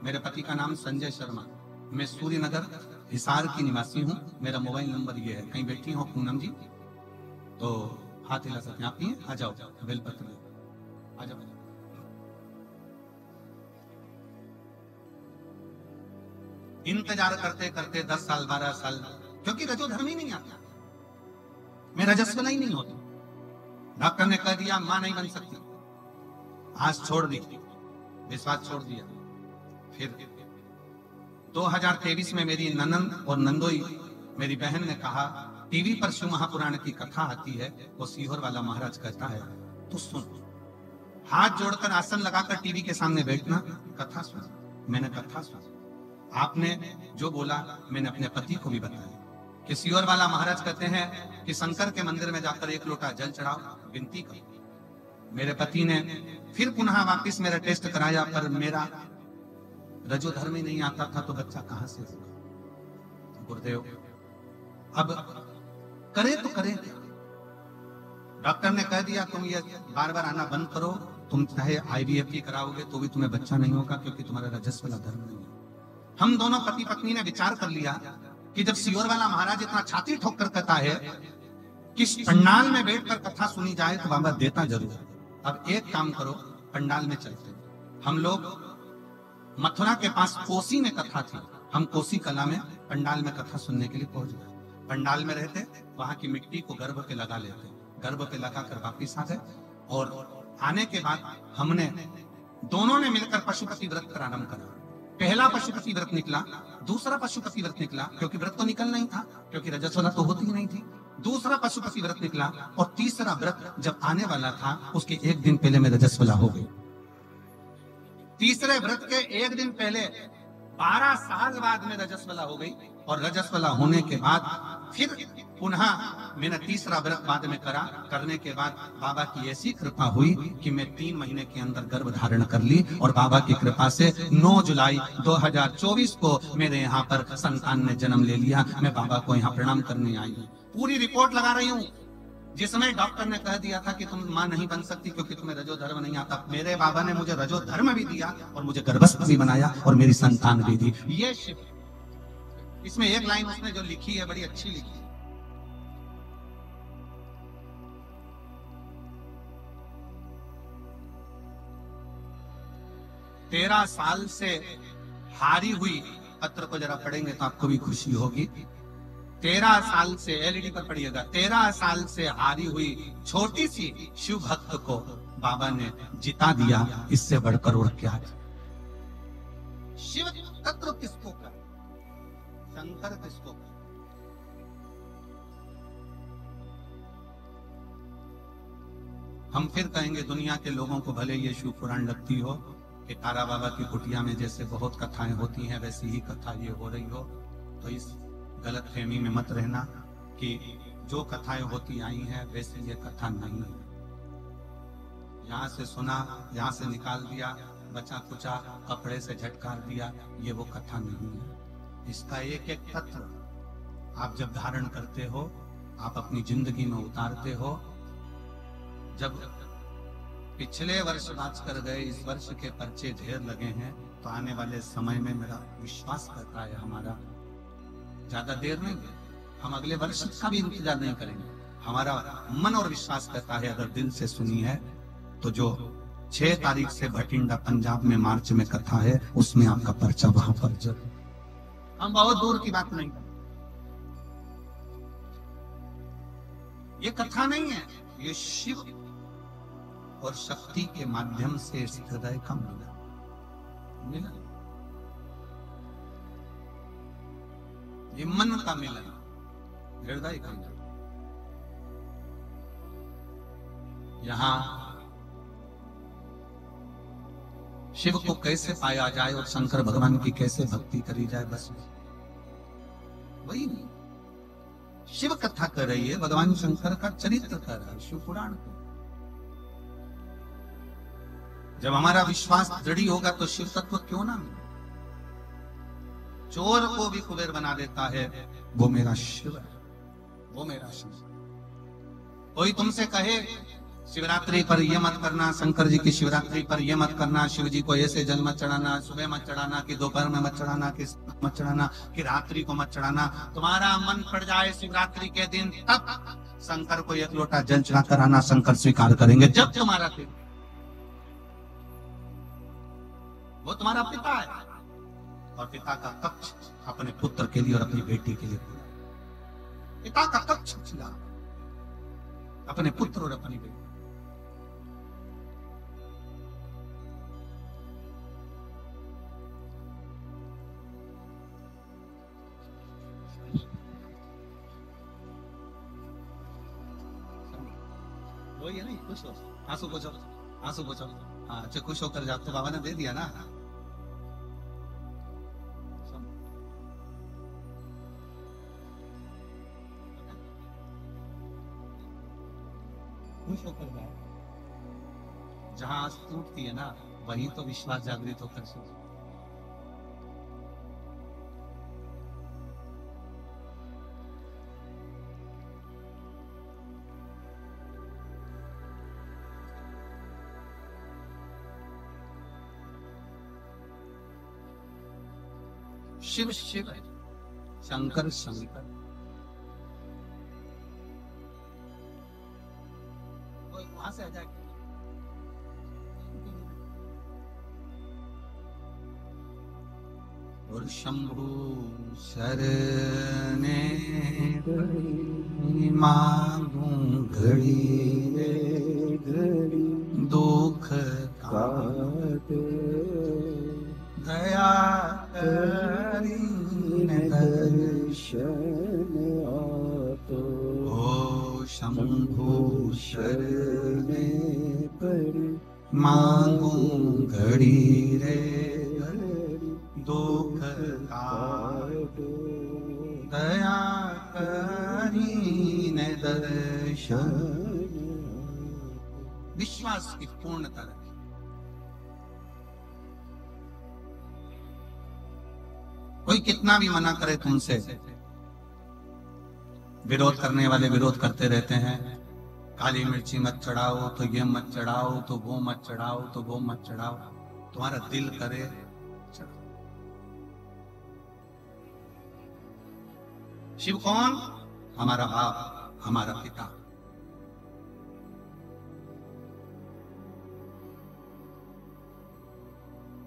मेरे पति का नाम संजय शर्मा, मैं सूर्य नगर हिसार की निवासी हूँ। मेरा मोबाइल नंबर ये है, कहीं बैठी हो पूनम जी तो हाथ हिला सकते हैं, आप ही आ जाओ, बेलपत्र आ जाओ। इंतजार करते करते 10 साल 12 साल, क्योंकि रजो धर्म ही नहीं आता, मैं रजस्वला ही नहीं होता। डॉक्टर ने कह दिया मां नहीं बन सकती, आस छोड़ दी, विश्वास छोड़ दिया। फिर 2023 में मेरी ननंद और नंदोई मेरी बहन ने कहा टीवी पर शिव महापुराण की कथा आती है, वो सीहोर वाला महाराज कहता है तो सुन। हाथ जोड़कर आसन लगाकर टीवी के सामने बैठना, कथा सुन। मैंने कथा सुनी, आपने जो बोला मैंने अपने पति को भी बताया कि सीहोर वाला महाराज कहते हैं कि शंकर के मंदिर में जाकर 1 लोटा जल चढ़ाओ, विनती करो। मेरे पति ने फिर पुनः वापिस मेरा टेस्ट कराया, पर मेरा रजो धर्म ही नहीं आता था, तो बच्चा कहां से होगा? गुरुदेव अब करे तो करे क्या? डॉक्टर ने कह दिया तुम ये बार बार आना बंद करो, तुम चाहे IVF भी कराओगे तो भी तुम्हें बच्चा नहीं होगा, क्योंकि तुम्हारा रजस्वला धर्म नहीं है। हम दोनों पति पत्नी ने विचार कर लिया कि जब सीहोर वाला महाराज इतना छाती ठोक कर कहता है कि पंडाल में बैठकर कथा सुनी जाए तो बाबा देता जरूर। अब एक काम करो, पंडाल में चलते। हम लोग मथुरा के पास कोसी में कथा थी, हम कोसी कला में पंडाल में कथा सुनने के लिए पहुंच गए। पंडाल में रहते, वहां की मिट्टी को गर्भ पे लगा लेते, गर्भ पे लगाकर वापिस आ गए। और आने के बाद हमने दोनों ने मिलकर पशुपति व्रत प्रारंभ करा। पहला पशुपति व्रत निकला, दूसरा पशुपति व्रत निकला, क्योंकि व्रत तो निकलना ही था, क्योंकि रजस्वला तो होती ही नहीं थी। दूसरा पशुपति व्रत निकला, और तीसरा व्रत जब आने वाला था उसके 1 दिन पहले मैं रजस्वला हो गई। तीसरे व्रत के एक दिन पहले 12 साल बाद में रजस्वला हो गई, और रजस्वला होने के बाद फिर पुनः मैंने तीसरा व्रत बाद में करने के बाद बाबा की ऐसी कृपा हुई कि मैं 3 महीने के अंदर गर्भ धारण कर ली, और बाबा की कृपा से 9 जुलाई 2024 को मेरे यहाँ पर संतान ने जन्म ले लिया। मैं बाबा को यहाँ प्रणाम करने आई हूँ, पूरी रिपोर्ट लगा रही हूँ। जिसमें डॉक्टर ने कह दिया था कि तुम मां नहीं बन सकती क्योंकि तुम्हें रजोधर्म नहीं आता, मेरे बाबा ने मुझे रजोधर्म भी दिया और मुझे गर्भस्थ भी बनाया और मेरी संतान भी दी। ये शिव। इसमें एक लाइन उसने जो लिखी है बड़ी अच्छी लिखी है। तेरह साल से हारी हुई, पत्र को जरा पढ़ेंगे तो आपको भी खुशी होगी। 13 साल से, एलईडी पर पढ़िएगा, 13 साल से हारी हुई छोटी सी शिव भक्त को बाबा ने जिता दिया। इससे बढ़कर और क्या है? शिव तत्व किसको कर, शंकर किसको कर? हम फिर कहेंगे दुनिया के लोगों को भले ये शिव पुराण लगती हो कि तारा बाबा की कुटिया में जैसे बहुत कथाएं होती हैं वैसी ही कथा ये हो रही हो, तो इस गलत फहमी में मत रहना कि जो कथाएं होती आई हैं वैसे ये कथा नहीं है। यहाँ से सुना, यहाँ से निकाल दिया, बचा कुचा कपड़े से झटकार दिया, ये वो कथा नहीं है। इसका एक एक तत्व आप जब धारण करते हो, आप अपनी जिंदगी में उतारते हो। जब पिछले वर्ष बात कर गए, इस वर्ष के पर्चे ढेर लगे हैं, तो आने वाले समय में मेरा विश्वास करता है हमारा ज्यादा देर नहीं है, हम अगले वर्ष का भी इंतजार नहीं करेंगे। हमारा मन और विश्वास करता है अगर दिल से सुनी है तो जो 6 तारीख से भटिंडा पंजाब में मार्च में कथा है उसमें आपका पर्चा वहां पर जरूर। हम बहुत दूर की बात नहीं करते, ये कथा नहीं है, ये शिव और शक्ति के माध्यम से इस हृदय का मिलन, ये मन का मिलन, हृदय का मिलन। यहां शिव को कैसे पाया जाए और शंकर भगवान की कैसे भक्ति करी जाए, बस वही नहीं। शिव कथा कर रही है, भगवान शंकर का चरित्र कर रहा है, शिव पुराण को। जब हमारा विश्वास दृढ़ होगा तो शिव तत्व क्यों ना मिले। चोर को भी कुबेर बना देता है, वो मेरा शिव है, वो मेरा शिव। कोई तुमसे कहे शिवरात्रि पर ये मत करना, शंकर जी की शिवरात्रि पर ये मत करना, शिव जी को ऐसे जल मत चढ़ाना, सुबह मत चढ़ाना, कि दोपहर में मत चढ़ाना, कि मत चढ़ाना, कि रात्रि को मत चढ़ाना, तुम्हारा मन पड़ जाए शिवरात्रि के दिन, तब शंकर को 1 लोटा जल चढ़ा कर आना, शंकर स्वीकार करेंगे। जब तुम्हारा दिन, वो तुम्हारा पिता है और पिता का कक्ष अपने पुत्र के लिए और अपनी बेटी के लिए, पिता का कक्ष छिला अपने पुत्र और अपनी बेटी। वो ये नहीं, खुश हो, आंसू पोछो, आंसू पोछो। हाँ, अच्छा खुश होकर जाओ, तो बाबा ने दे दिया ना। खुश होकर जाओ। जहां आंख टूटती है ना, वहीं तो विश्वास जागृत होकर सो। शिव शिव है, शंकर शंकर। वहां से आ जाए। और शंभु शरणे मांगू घड़ी रे घड़ी, दुख काट दया करी दर्शन आतो। ओ शंभु शरणे पर मांगू घड़ी रे दुख काटो दया करीने दर्शन। विश्वास की पूर्णता रखें। कोई कितना भी मना करे तुमसे, विरोध करने वाले विरोध करते रहते हैं। काली मिर्ची मत चढ़ाओ तो ये मत चढ़ाओ, तो वो मत चढ़ाओ, तो वो मत चढ़ाओ। तुम्हारा दिल करे चढ़ाओ। शिव कौन? हमारा बाप, हमारा पिता।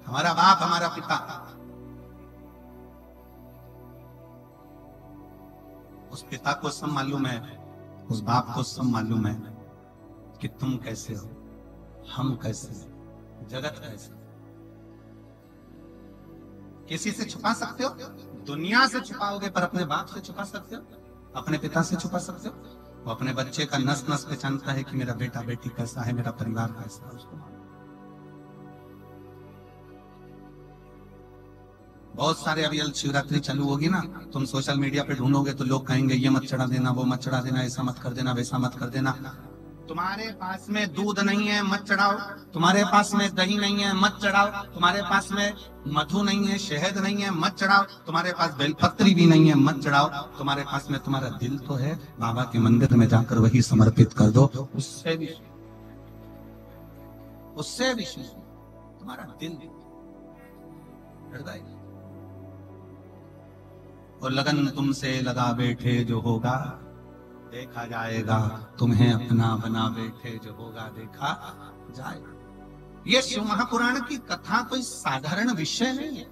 हमारा बाप, हमारा पिता। उस पिता को सब मालूम है, उस बाप को सब मालूम है कि तुम कैसे हो, हम कैसे हैं, जगत कैसे। किसी से छुपा सकते हो? दुनिया से छुपाओगे, पर अपने बाप से छुपा सकते हो? अपने पिता से छुपा सकते हो? वो अपने बच्चे का नस नस पहचानता है कि मेरा बेटा बेटी कैसा है, मेरा परिवार कैसा है, उसको। बहुत सारे अभी शिवरात्रि चालू होगी ना, तुम सोशल मीडिया पे ढूंढोगे तो लोग कहेंगे ये मत चढ़ा देना, वो मत चढ़ा देना, ऐसा मत कर देना, वैसा मत कर देना। तुम्हारे पास में दूध नहीं है मत चढ़ाओ, तुम्हारे पास में दही नहीं है मत चढ़ाओ, तुम्हारे पास में मधु नहीं है, शहद नहीं है मत चढ़ाओ, तुम्हारे पास बेलपत्री भी नहीं है मत चढ़ाओ। तुम्हारे पास में तुम्हारा दिल तो है, बाबा के मंदिर में जाकर वही समर्पित कर दो। उससे भी तुम्हारा दिल, हृदय और लगन तुमसे लगा बैठे जो होगा देखा जाएगा, तुम्हें अपना बना बैठे जो होगा देखा जाएगा। ये शिव महापुराण की कथा कोई साधारण विषय नहीं है।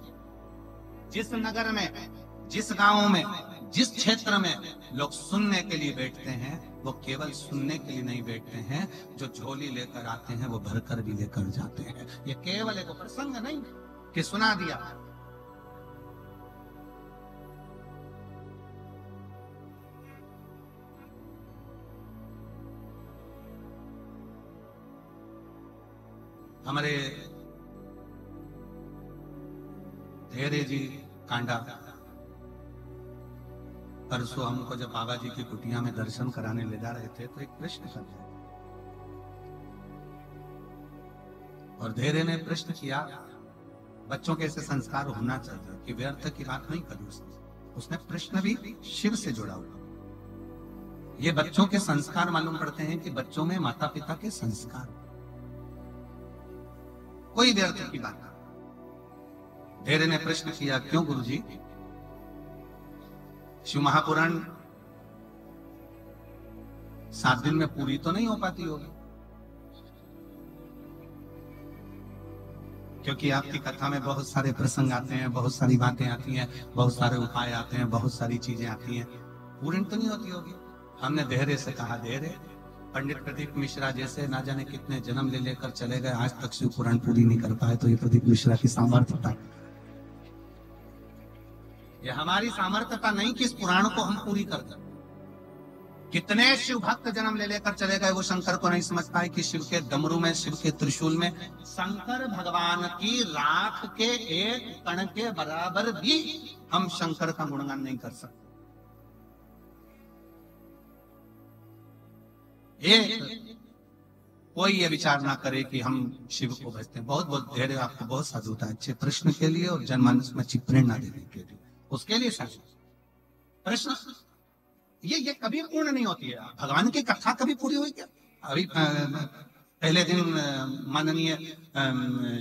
जिस नगर में, जिस गांव में, जिस क्षेत्र में लोग सुनने के लिए बैठते हैं, वो केवल सुनने के लिए नहीं बैठते हैं, जो झोली लेकर आते हैं वो भरकर भी लेकर जाते हैं। ये केवल एक प्रसंग नहीं कि सुना दिया। हमारे धैर्य जी कांडा परसों हमको जब बाबा जी की कुटिया में दर्शन कराने ले जा रहे थे तो एक प्रश्न कर रहे और धैर्य ने प्रश्न किया, बच्चों के ऐसे संस्कार होना चाहिए कि व्यर्थ की बात नहीं करी उसने प्रश्न भी शिव से जोड़ा हुआ। ये बच्चों के संस्कार मालूम पड़ते हैं कि बच्चों में माता पिता के संस्कार, कोई व्यर्थ की बात नहीं। धैर्य ने प्रश्न किया, क्यों गुरुजी, शिव महापुराण 7 दिन में पूरी तो नहीं हो पाती होगी? क्योंकि आपकी कथा में बहुत सारे प्रसंग आते हैं, बहुत सारी बातें आती हैं, बहुत सारे उपाय आते हैं, बहुत सारी चीजें आती हैं, पूरी तो नहीं होती होगी। हमने धैर्य से कहा, धैर्य, पंडित प्रदीप मिश्रा जैसे ना जाने कितने जन्म ले लेकर चले गए, आज तक शिव पुराण पूरी नहीं कर पाए, तो ये प्रदीप मिश्रा की सामर्थ्यता, ये हमारी सामर्थ्यता नहीं कि इस पुराण को हम पूरी कर दें। कितने शिव भक्त जन्म ले लेकर चले गए, वो शंकर को नहीं समझ पाए कि शिव के डमरू में, शिव के त्रिशूल में, शंकर भगवान की राख के एक कण के बराबर भी हम शंकर का गुणगान नहीं कर सकते। कोई ये विचार ना करे कि हम शिव को भजते हैं। बहुत बहुत धैर्य आपको बहुत साधुता है अच्छे प्रश्न के लिए और जनमानस में अच्छी प्रेरणा देने के लिए, उसके लिए साधु। प्रश्न ये कभी पूर्ण नहीं होती है। भगवान की कथा कभी पूरी हुई क्या? अभी पहले दिन माननीय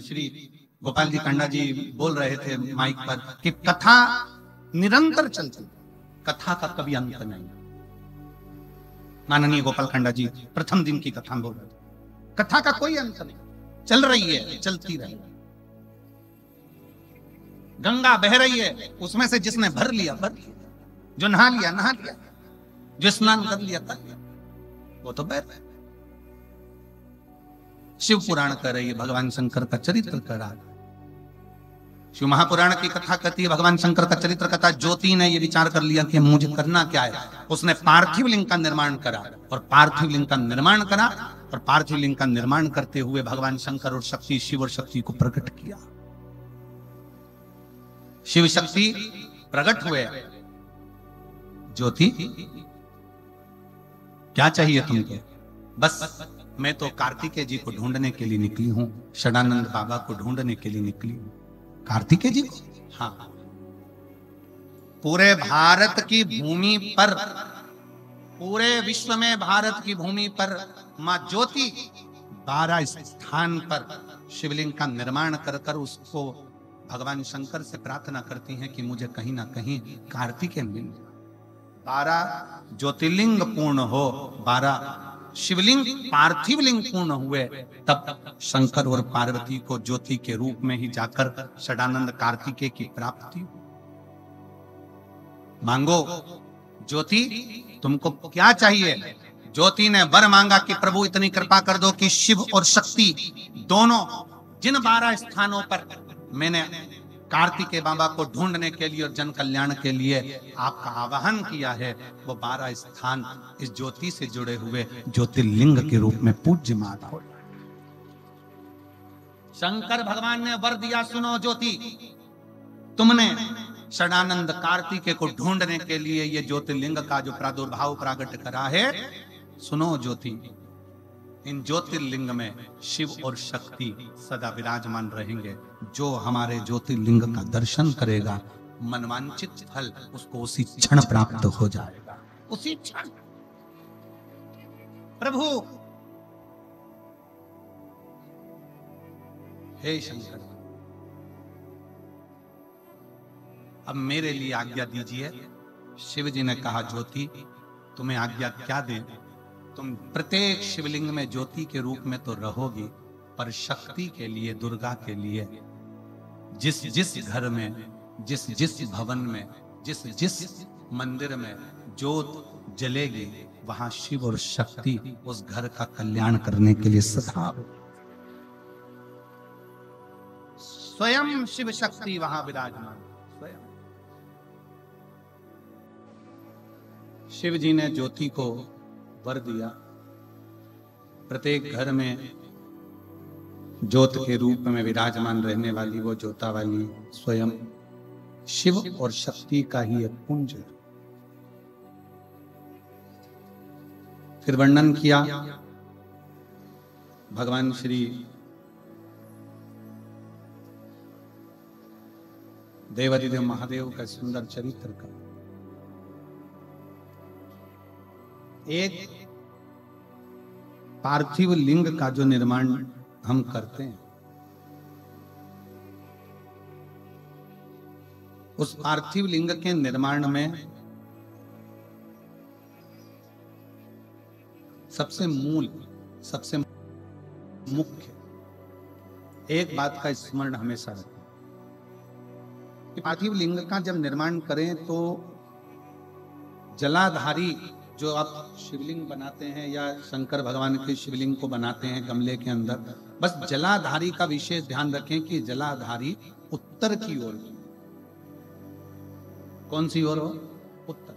श्री गोपाल जी कांडा जी बोल रहे थे माइक पर कि कथा निरंतर चलती, कथा का कभी अंत नहीं। माननीय गोपाल कांडा जी प्रथम दिन की कथा बोल रहे थे, कथा का कोई अंत नहीं, चल रही है, चलती रहेगी। गंगा बह रही है, उसमें से जिसने भर लिया भर लिया, जो नहा लिया नहा लिया, जो स्नान कर लिया कर लिया, वो तो बह रहा है। शिव पुराण कर रही है, भगवान शंकर का चरित्र कर रहा है। शिव महापुराण की कथा कहती है भगवान शंकर का चरित्र कथा। ज्योति ने ये विचार कर लिया कि मुझे करना क्या है, उसने पार्थिव लिंग का निर्माण करा और पार्थिव लिंग का निर्माण करा और पार्थिव लिंग का निर्माण करते हुए भगवान शंकर और शक्ति, शिव और शक्ति को प्रकट किया। शिव शक्ति प्रकट हुए। ज्योति, क्या चाहिए तुमको? बस मैं तो कार्तिकेय जी को ढूंढने के लिए निकली हूं, षडानंद बाबा को ढूंढने के लिए निकली हूं। कार्तिकेय जी को? हाँ। पूरे भारत की भूमि पर, पूरे विश्व में भारत की भूमि पर मां ज्योति 12 स्थान पर शिवलिंग का निर्माण कर कर उसको भगवान शंकर से प्रार्थना करती हैं कि मुझे कहीं ना कहीं कार्तिकेय मिल जाए। 12 ज्योतिर्लिंग पूर्ण हो, 12 शिवलिंग पार्थिव लिंग पूर्ण हुए, तब शंकर और पार्वती को ज्योति के रूप में ही जाकर षडानंद कार्तिकेय की प्राप्ति। मांगो ज्योति, तुमको क्या चाहिए? ज्योति ने वर मांगा कि प्रभु इतनी कृपा कर दो कि शिव और शक्ति दोनों जिन 12 स्थानों पर मैंने कार्तिकेय बाबा को ढूंढने के लिए और जन कल्याण के लिए आपका आवाहन किया है, वो 12 स्थान इस ज्योति से जुड़े हुए ज्योतिर्लिंग के रूप में पूज्यमान हो। शंकर भगवान ने वर दिया, सुनो ज्योति, तुमने षडानंद कार्तिकेय को ढूंढने के लिए ये ज्योतिर्लिंग का जो प्रादुर्भाव प्रकट करा है, सुनो ज्योति, इन ज्योतिर्लिंग में शिव और शक्ति सदा विराजमान रहेंगे। जो हमारे ज्योतिर्लिंग का दर्शन करेगा, मनवांचित फल उसको उसी क्षण प्राप्त हो जाएगा, उसी क्षण। प्रभु हे शंकर, अब मेरे लिए आज्ञा दीजिए। शिव जी ने कहा, ज्योति तुम्हें आज्ञा क्या दें? तुम प्रत्येक शिवलिंग में ज्योति के रूप में तो रहोगी, पर शक्ति के लिए, दुर्गा के लिए जिस जिस घर में, जिस जिस भवन में, जिस जिस मंदिर में ज्योत जलेगी, वहां शिव और शक्ति उस घर का कल्याण करने के लिए सदा स्वयं शिव शक्ति वहां विराजमान। स्वयं शिव जी ने ज्योति को वर दिया, प्रत्येक घर में ज्योत के रूप में विराजमान रहने वाली वो ज्योता वाली स्वयं शिव और शक्ति का ही एक पुंज। फिर वर्णन किया भगवान श्री देवादिदेव महादेव का सुंदर चरित्र का। एक पार्थिव लिंग का जो निर्माण हम करते हैं, उस पार्थिव लिंग के निर्माण में सबसे मूल, सबसे मुख्य एक बात का स्मरण हमेशा रखें कि पार्थिव लिंग का जब निर्माण करें तो जलाधारी जो आप शिवलिंग बनाते हैं या शंकर भगवान के शिवलिंग को बनाते हैं गमले के अंदर, बस जलाधारी का विशेष ध्यान रखें कि जलाधारी उत्तर की ओर। कौन सी ओर हो? उत्तर।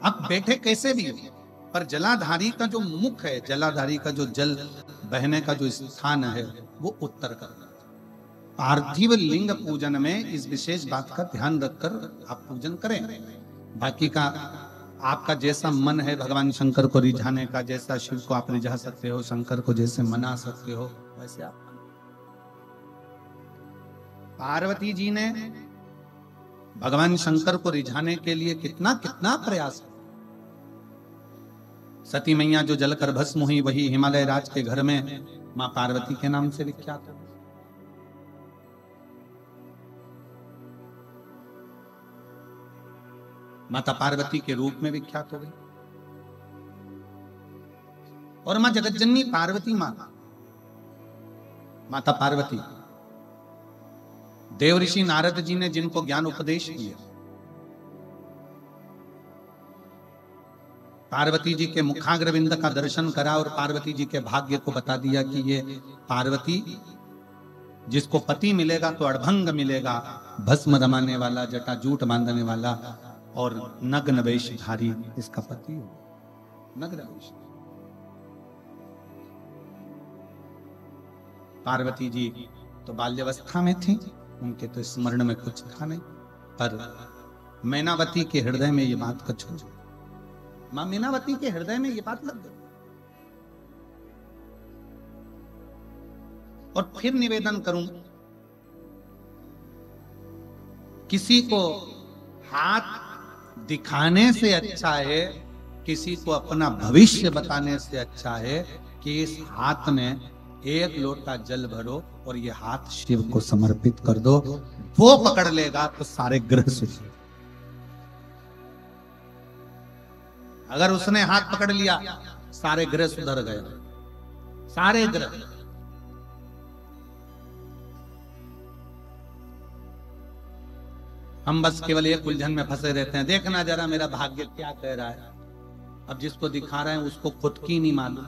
आप बैठे कैसे भी हो, पर जलाधारी का जो मुख है, जलाधारी का जो जल बहने का जो स्थान है, वो उत्तर का। पार्थिव लिंग पूजन में इस विशेष बात का ध्यान रखकर आप पूजन करें। बाकी का आपका जैसा मन है भगवान शंकर को रिझाने का, जैसा शिव को आप रिझा सकते हो, शंकर को जैसे मना सकते हो, वैसे आप। पार्वती जी ने भगवान शंकर को रिझाने के लिए कितना कितना प्रयास किया। सती मैया जो जलकर भस्म हुई, वही हिमालय राज के घर में मां पार्वती के नाम से विख्यात है। माता पार्वती के रूप में विख्यात हो गई। और मां जगतजननी पार्वती माता पार्वती, देव ऋषि नारद जी ने जिनको ज्ञान उपदेश किया, पार्वती जी के मुखाग्रविंद का दर्शन करा और पार्वती जी के भाग्य को बता दिया कि ये पार्वती जिसको पति मिलेगा तो अड़भंग मिलेगा, भस्म रमाने वाला, जटाजूट बांधने वाला, और नग्न वेशधारी इसका पति हो, नग्न वेश। पार्वती जी तो बाल्यावस्था में थी, उनके तो स्मरण में कुछ था नहीं, पर मैनावती के हृदय में ये बात कछ हो, मां मीनावती के हृदय में ये बात लग गई। और फिर निवेदन करूं, किसी को हाथ दिखाने से अच्छा है, किसी को अपना भविष्य बताने से अच्छा है कि इस हाथ में एक लोटा जल भरो और ये हाथ शिव को समर्पित कर दो। वो पकड़ लेगा तो सारे ग्रह सुधर। अगर उसने हाथ पकड़ लिया, सारे ग्रह सुधर गए, सारे ग्रह। हम बस केवल एक उलझन में फंसे रहते हैं, देखना जरा मेरा भाग्य क्या कह रहा है। अब जिसको दिखा रहे हैं उसको खुद की नहीं मालूम,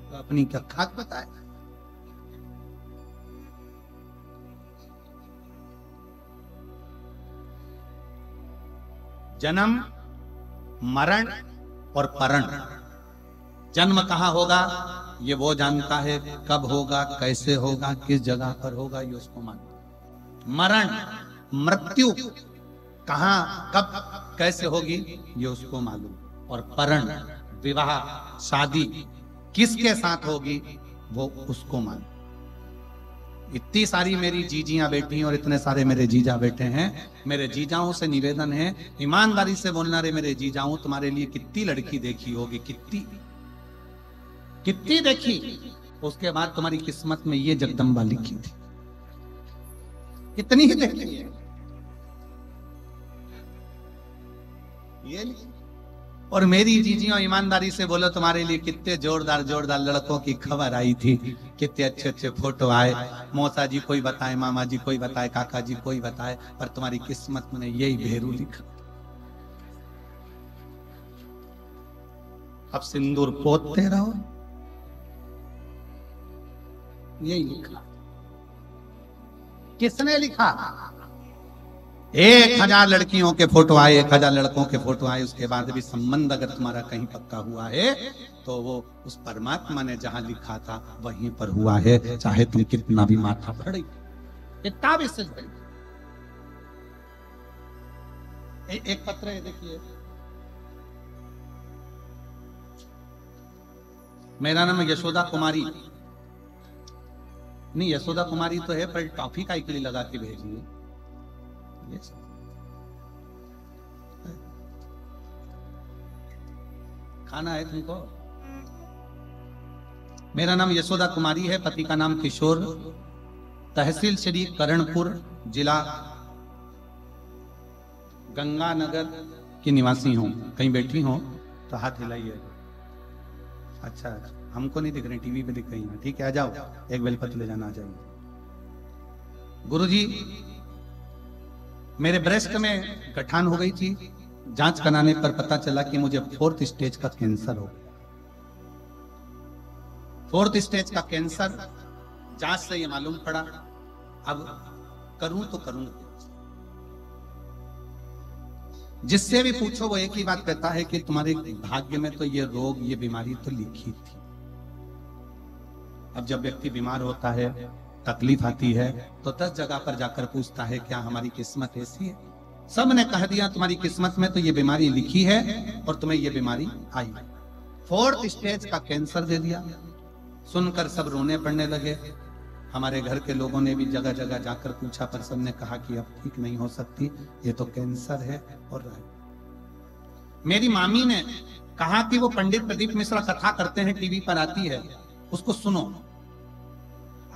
तो अपनी क्या खाक बताए। जन्म, मरण और परण। जन्म कहां होगा ये वो जानता है, कब होगा, कैसे होगा, किस जगह पर होगा, ये उसको मालूम। मरण, मृत्यु कहां, कब, कैसे होगी, ये उसको मालूम। और परण, विवाह, शादी किसके साथ होगी, वो उसको मालूम। इतनी सारी मेरी जीजियां बैठी और इतने सारे मेरे जीजा बैठे हैं। मेरे जीजाओं से निवेदन है, ईमानदारी से बोलना रे मेरे जीजाओं, तुम्हारे लिए कितनी लड़की देखी होगी, कितनी कितनी देखी, उसके बाद तुम्हारी किस्मत में ये जगदम्बा लिखी थी, कितनी ही देखी है ये। और मेरी जीजियों ईमानदारी से बोलो, तुम्हारे लिए कितने जोरदार जोरदार लड़कों की खबर आई थी, कितने अच्छे अच्छे फोटो आए। मौसा जी कोई बताए, मामा जी कोई बताए, काका जी कोई बताए, पर तुम्हारी किस्मत में यही भेरू लिखा। अब सिंदूर पोतते रहो, यही लिखा। किसने लिखा? 1000 लड़कियों के फोटो आए, 1000 लड़कों के फोटो आए, उसके बाद भी संबंध अगर तुम्हारा कहीं पक्का हुआ है तो वो उस परमात्मा ने जहां लिखा था वहीं पर हुआ है, चाहे तुम कितना भी माथा फड़े, कितना भी सिर फड़े। एक पत्र है, देखिए, मेरा नाम यशोदा कुमारी, नहीं यशोदा कुमारी तो है, पर टॉफी का एक लगा के भेजिए। खाना है तुमको? मेरा नाम यशोदा कुमारी है, पति का नाम किशोर, तहसील श्री करणपुर, जिला गंगानगर की निवासी हूं। कहीं बैठी हो तो हाथ हिलाइए। अच्छा, हमको नहीं दिख रही, टीवी पे दिख रही है, ठीक है, आ जाओ, एक बेलपत्र ले जाना, आ जाइए। गुरुजी, मेरे ब्रेस्ट में गठान हो गई थी, जांच कराने पर पता चला कि मुझे 4th स्टेज का कैंसर हो गया। 4th स्टेज का कैंसर, जांच से ये मालूम पड़ा। अब करूं तो करूं, जिससे भी पूछो वो एक ही बात कहता है कि तुम्हारे भाग्य में तो ये रोग, ये बीमारी तो लिखी थी। अब जब व्यक्ति बीमार होता है, तकलीफ आती है, तो 10 जगह पर जाकर पूछता है क्या हमारी किस्मत ऐसी है? सब ने कह दिया तुम्हारी किस्मत में तो ये बीमारी लिखी है और तुम्हें ये बीमारी आई। 4th स्टेज का कैंसर दे दिया। सुनकर सब रोने पड़ने लगे। हमारे घर के लोगों ने भी जगह जगह जाकर पूछा, पर सबने कहा कि अब ठीक नहीं हो सकती, ये तो कैंसर है। और मेरी मामी ने कहा कि वो पंडित प्रदीप मिश्रा कथा करते हैं, टीवी पर आती है, उसको सुनो।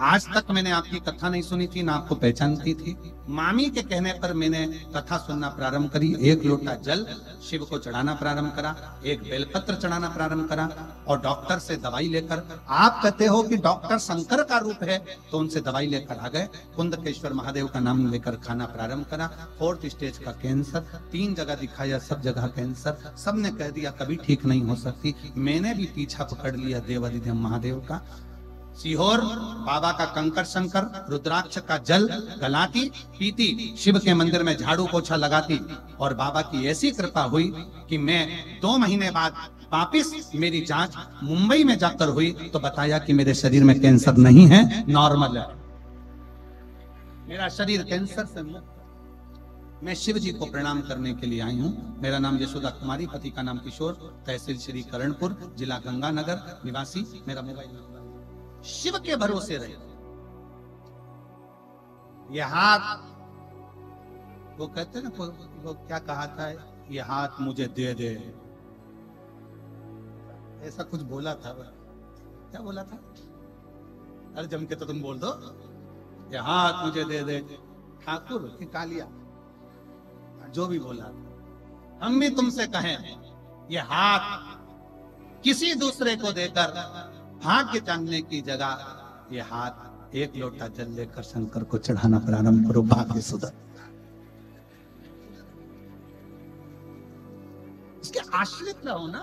आज तक मैंने आपकी कथा नहीं सुनी थी, ना आपको पहचानती थी। मामी के कहने पर मैंने कथा सुनना प्रारंभ करी। 1 लोटा जल शिव को चढ़ाना प्रारंभ करा, 1 बेलपत्र चढ़ाना प्रारंभ करा, और डॉक्टर से दवाई लेकर, आप कहते हो कि डॉक्टर शंकर का रूप है, तो उनसे दवाई लेकर आ गए। कुंदकेश्वर महादेव का नाम लेकर खाना प्रारंभ करा। 4th स्टेज का कैंसर, 3 जगह दिखाया, सब जगह कैंसर। सबने कह दिया कभी ठीक नहीं हो सकती। मैंने भी पीछा पकड़ लिया देवाधिदेव महादेव का। सीहोर बाबा का कंकर शंकर, रुद्राक्ष का जल गलाती पीती, शिव के मंदिर में झाड़ू पोछा लगाती, और बाबा की ऐसी कृपा हुई कि मैं 2 महीने बाद वापिस मेरी जांच मुंबई में जाकर हुई तो बताया कि मेरे शरीर में कैंसर नहीं है, नॉर्मल है, मेरा शरीर कैंसर से मुक्त। मैं शिव जी को प्रणाम करने के लिए आई हूँ। मेरा नाम यशोदा कुमारी, पति का नाम किशोर, तहसील श्री करणपुर, जिला गंगानगर, निवासी। मेरा मोबाइल नंबर। शिव के भरोसे रहे। ये हाथ, वो कहते हैं ना, वो क्या कहा था, ये हाथ मुझे दे दे, ऐसा कुछ बोला था। क्या बोला था? अरे जम के तो तुम बोल दो, ये हाथ मुझे दे दे, ठाकुर की कालिया, जो भी बोला। हम भी तुमसे कहें, ये हाथ किसी दूसरे को देकर भाग्य जानने की जगह ये हाथ 1 लोटा जल लेकर शंकर को चढ़ाना प्रारंभ करो, भाग्य सुधर। उसके आश्रित रहो ना।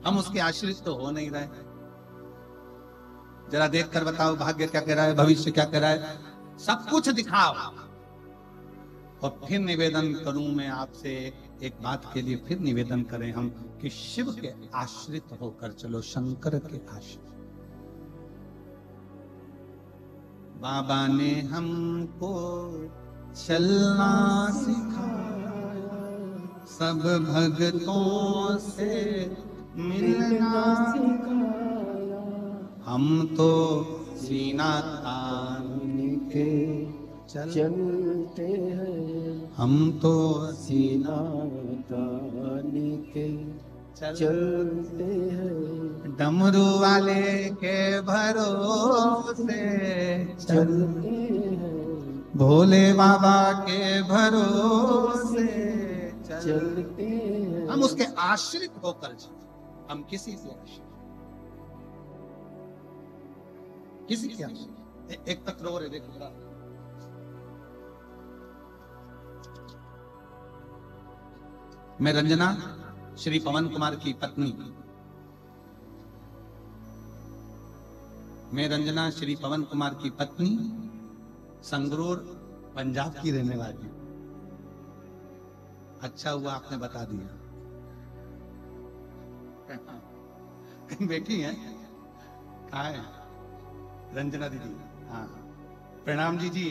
हम उसके आश्रित तो हो नहीं रहे। जरा देखकर बताओ, भाग्य क्या कह रहा है, भविष्य क्या कह रहा है, सब कुछ दिखाओ। और फिर निवेदन करूं मैं आपसे, एक बात के लिए फिर निवेदन करें हम कि शिव के आश्रित होकर चलो, शंकर के आश्रित। बाबा ने हमको चलना सिखाया, सब भक्तों से मिलना सिखाया, हम तो सीना तान के चलते हैं, हम तो सीना तान के चलते हैं, डमरू वाले के भरोसे चलते हैं, भोले बाबा के भरोसे चलते हैं। हम उसके आश्रित होकर चलते, हम किसी से आश्रित, किसी के आश्रित। एक पत्र और है, देखो। मैं रंजना श्री पवन कुमार की पत्नी, मैं रंजना श्री पवन कुमार की पत्नी, संगरूर पंजाब की रहने वाली। अच्छा हुआ आपने बता दिया। बेटी है, कहाँ है? रंजना दीदी। हाँ, प्रणाम जी।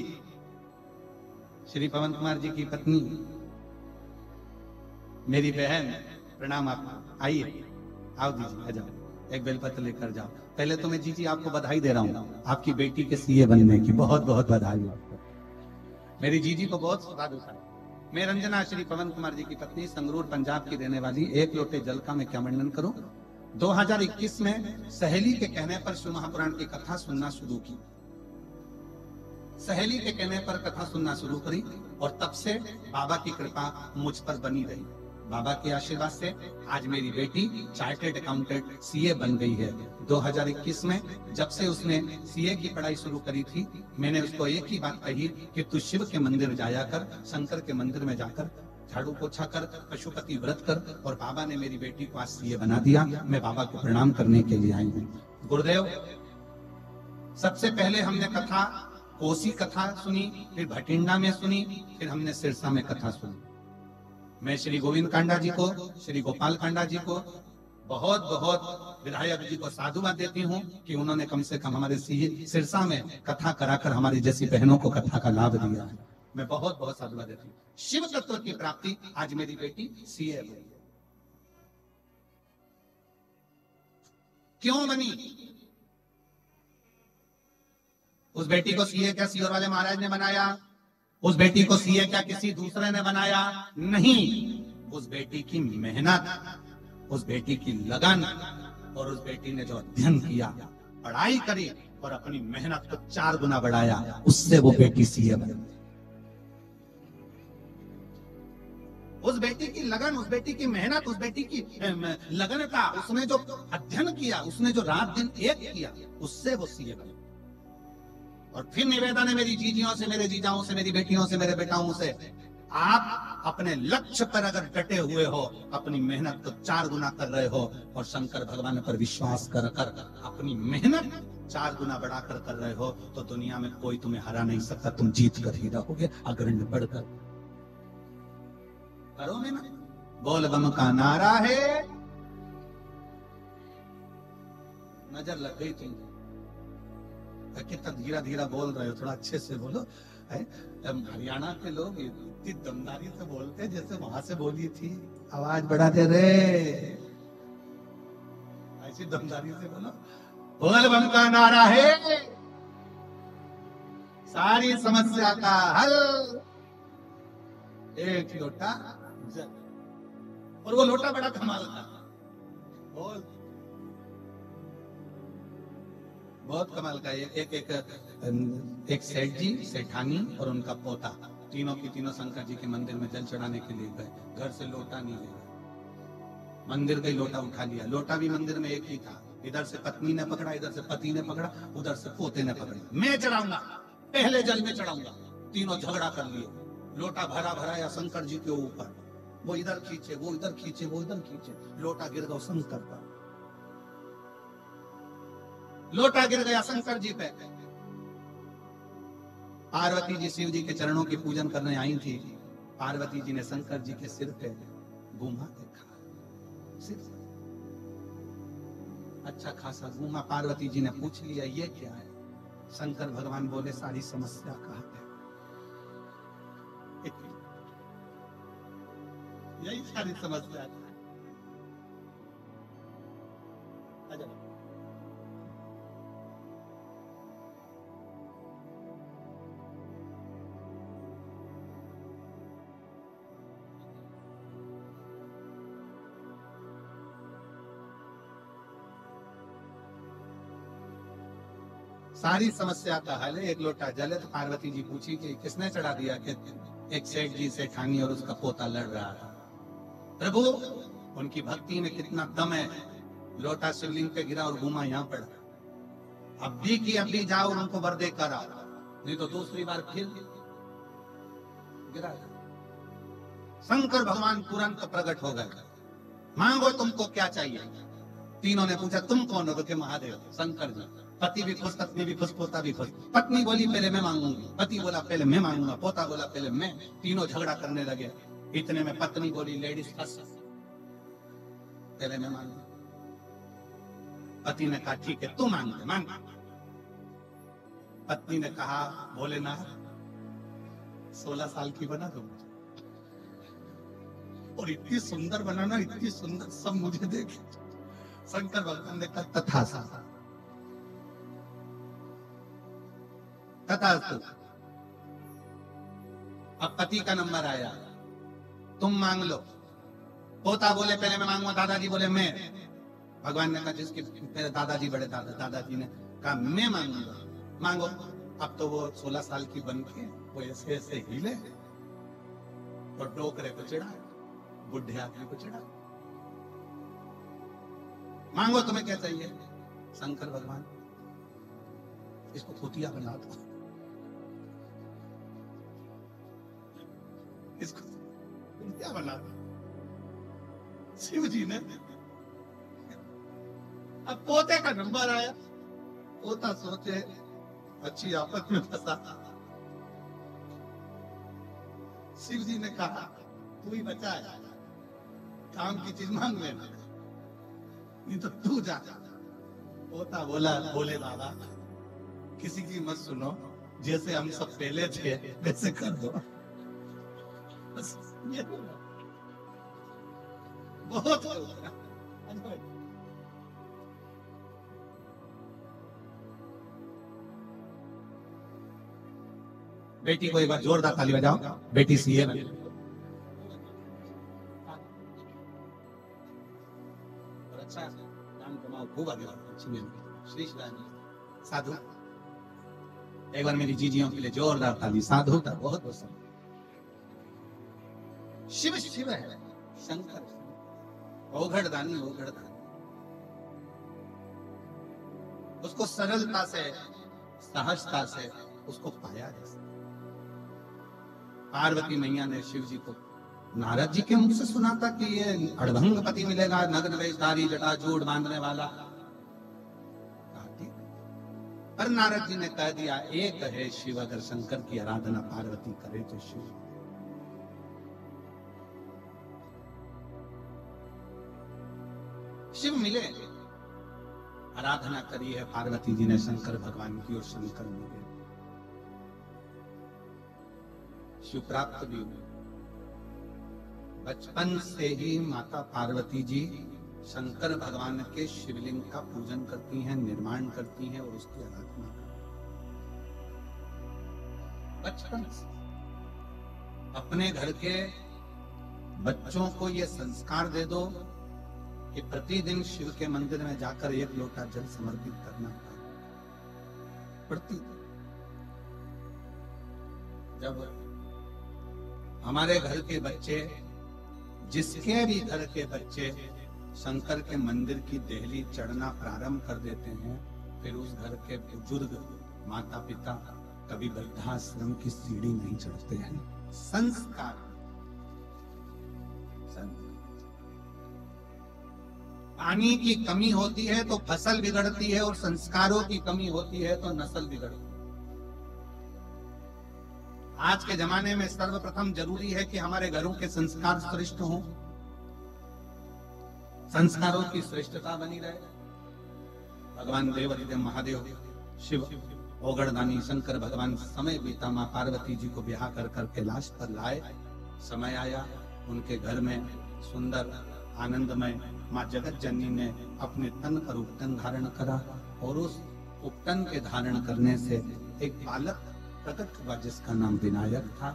श्री पवन कुमार जी की पत्नी, मेरी बहन, प्रणाम। आप आइए, आओ दीजिए, आ जाओ, एक बेलपत्र लेकर जाओ। पहले तो मैं जी आपको बधाई दे रहा हूँ आपकी बेटी के सीए बनने की, बहुत बहुत बधाई आपको। मेरी जीजी को बहुत स्वागत है। मैं रंजना श्री पवन कुमार जी की पत्नी, संगरूर पंजाब की रहने वाली। 1 लोटे जल का मैं क्या वर्णन करूं। 2021 में सहेली के कहने पर शिव महापुराण की कथा सुनना शुरू की। सहेली के कहने पर कथा सुनना शुरू करी और तब से बाबा की कृपा मुझ पर बनी रही। बाबा के आशीर्वाद से आज मेरी बेटी चार्टर्ड अकाउंटेंट सीए बन गई है। 2021 में जब से उसने सीए की पढ़ाई शुरू करी थी, मैंने उसको एक ही बात कही कि तू शिव के मंदिर जाया कर, शंकर के मंदिर में जाकर झाड़ू पोछा कर, पशुपति व्रत कर। और बाबा ने मेरी बेटी को आज सीए बना दिया। मैं बाबा को प्रणाम करने के लिए आई हूँ। गुरुदेव, सबसे पहले हमने कथा कोसी कथा सुनी, फिर भटिंडा में सुनी, फिर हमने सिरसा में कथा सुनी। मैं श्री गोविंद कांडा जी को, श्री गोपाल कांडा जी को बहुत बहुत विधायक जी को साधुवाद देती हूँ कि उन्होंने कम से कम हमारे सिरसा में कथा कराकर हमारी जैसी बहनों को कथा का लाभ दिया है। मैं बहुत बहुत साधुवाद देती हूँ। शिव तत्व की प्राप्ति आज मेरी बेटी सीए बनी। क्यों बनी? उस बेटी को सीए क्या सीओर वाले महाराज ने बनाया? उस बेटी को सीए क्या किसी दूसरे ने बनाया? नहीं, उस बेटी की मेहनत, उस बेटी की लगन और उस बेटी ने जो अध्ययन किया, पढ़ाई करी और अपनी मेहनत को 4 गुना बढ़ाया, उससे वो बेटी सीए बनी। उस बेटी की लगन, उस बेटी की मेहनत, उस बेटी की लगनता, उसने जो अध्ययन किया, उसने जो रात दिन एक किया, उससे वो सीए बनी। और फिर निवेदन है मेरी जीजियों से, मेरे जीजाओं से, मेरी बेटियों से, मेरे बेटाओं से, आप अपने लक्ष्य पर अगर डटे हुए हो, अपनी मेहनत को 4 गुना कर रहे हो और शंकर भगवान पर विश्वास कर कर अपनी मेहनत 4 गुना बढ़ाकर कर रहे हो, तो दुनिया में कोई तुम्हें हरा नहीं सकता। तुम जीत कर ही रहोगे, अग्रण्य बढ़कर। करो मेहनत। बोल बम का नारा है। नजर लग गई तुम, कितना धीरा धीरा बोल रहे हो, थोड़ा अच्छे से बोलो। हरियाणा के लोग इतनी दमदारी से बोलते हैं जैसे वहां से बोली थी। आवाज बढ़ाते रे, ऐसी दमदारी से बोलो। बोल बम का नारा है, सारी समस्या का हल, एक लोटा जल। और वो लोटा बड़ा कमाल था। बोल, बहुत कमाल का। एक सेठ जी, सेठानी और उनका पोता, तीनों की तीनों शंकर जी के मंदिर में जल चढ़ाने के लिए गए। घर से लोटा नहीं ले गए, मंदिर का ही लोटा उठा लिया। लोटा भी मंदिर में एक ही था। इधर से पत्नी ने पकड़ा, इधर से पति ने पकड़ा, उधर से पोते ने पकड़ा। मैं चढ़ाऊंगा, पहले जल में चढ़ाऊंगा। तीनों झगड़ा कर लिए। लोटा भरा भरा या शंकर जी के ऊपर, वो इधर खींचे, वो इधर खींचे, वो इधर खींचे, लोटा गिर गया शंकर पर। लोटा गिर गया शंकर जी पे। पार्वती जी शिव जी के चरणों की पूजन करने आई थी। पार्वती जी ने शंकर जी के सिर पे घूमा देखा, सिर अच्छा खासा घूमा। पार्वती जी ने पूछ लिया ये क्या है? शंकर भगवान बोले सारी समस्या का है। यही सारी समस्या है। सारी समस्या का हल है, एक लोटा जल है। तो पार्वती जी पूछी कि किसने चढ़ा दिया? कि एक सेठ जी, सेठानी और उसका पोता लड़ रहा था। प्रभु, उनकी भक्ति में कितना दम है। लोटा शिवलिंग पे गिरा और घूमा यहाँ पड़ा। अब भी की अब भी जाओ और उनको वर दे कर आओ, नहीं तो दूसरी बार फिर गिरा। शंकर भगवान तुरंत प्रकट हो गए। मांगो तुमको क्या चाहिए? तीनों ने पूछा तुम कौन हो? तो के महादेव, शंकर जी। पति भी खुश, पत्नी भी खुश, पोता भी खुश। पत्नी बोली पहले मैं मांगूंगी, पति बोला पहले मैं मांगूंगा, पोता बोला पहले मैं। तीनों झगड़ा करने लगे। इतने में पत्नी बोली लेडीज फर्स्ट, पहले मैं मांगूंगा। पति ने कहा ठीक है तू मांग, मांग। पत्नी ने कहा भोलेनाथ 16 साल की बना दो, और इतनी सुंदर बनाना, इतनी सुंदर, सब मुझे देखे। शंकर भगवान ने कहा तथास्तु, तथास्तु। अब पति का नंबर आया, तुम मांग लो। पोता बोले पहले मैं मांगूंगा, दादाजी बोले मैं। भगवान ने कहा जिसके पहले दादाजी बड़े, दादाजी ने कहा मैं मांगूंगा, मांगो। अब तो वो 16 साल की बन के वो ऐसे ऐसे हिले और डोकरे को चढ़ा, बुढ़े आदमी को चढ़ा। मांगो तुम्हें क्या चाहिए? शंकर भगवान इसको खुतिया बना दो, इसको खुतिया बना दो। शिव जी ने, अब पोते का नंबर आया। पोता सोचे अच्छी आफत में फंसा। शिव जी ने कहा तू ही बचा है, काम की चीज मांग लेना, नहीं तो तू जा। पोता बोला बोले बाबा किसी की मत सुनो, जैसे हम सब पहले थे वैसे कर दो। बस ये बहुत बेटी को एक बार जोरदार ताली बजाओ। बेटी सीए में और अच्छा नाम कमाओ, खूब आगे बढ़ो। श्री साधु, एक बार मेरी जीजियों के लिए जोरदार ताली। साधु था बहुत पसंद। शिव शिव है, शंकर ओघड़ दानी, ओघड़ दानी। उसको सरलता से, सहजता से उसको पाया जा सकता। पार्वती मैया ने शिव जी को नारद जी के मुख से सुना था कि ये अड़भंग पति मिलेगा, नग्न वेशधारी जटाजूट बांधने वाला। पर नारद जी ने कह दिया एक है शिव, अगर शंकर की आराधना पार्वती करे तो शिव। शिव मिले, आराधना करी है पार्वती जी ने शंकर भगवान की, और शंकर मिले, शिव प्राप्त भी हुए। बचपन से ही माता पार्वती जी शंकर भगवान के शिवलिंग का पूजन करती हैं, निर्माण करती हैं और उसकी आराधना करती हैं। बचपन से अपने घर के बच्चों को ये संस्कार दे दो कि प्रतिदिन शिव के मंदिर में जाकर एक लोटा जल समर्पित करना प्रतिदिन। जब हमारे घर के बच्चे, जिसके भी घर के बच्चे शंकर के मंदिर की देहली चढ़ना प्रारंभ कर देते हैं, फिर उस घर के बुजुर्ग माता पिता कभी वृद्धाश्रम की सीढ़ी नहीं चढ़ते हैं। संस्कार। पानी की कमी होती है तो फसल बिगड़ती है, और संस्कारों की कमी होती है तो नस्ल बिगड़ती है। आज के जमाने में सर्वप्रथम जरूरी है कि हमारे घरों के संस्कार श्रेष्ठ हों, संस्कारों की श्रेष्ठता बनी रहे। भगवान देव अधिदेव महादेव शिव ओगड़दानी शंकर भगवान समय बीता, मां पार्वती जी को ब्याह कर कर कैलाश पर लाए। समय आया, उनके घर में सुंदर आनंदमय मां जगत जननी ने अपने तन पर उपटन धारण करा, और उस उपटन के धारण करने से एक बालक प्रकट हुआ जिसका नाम विनायक था।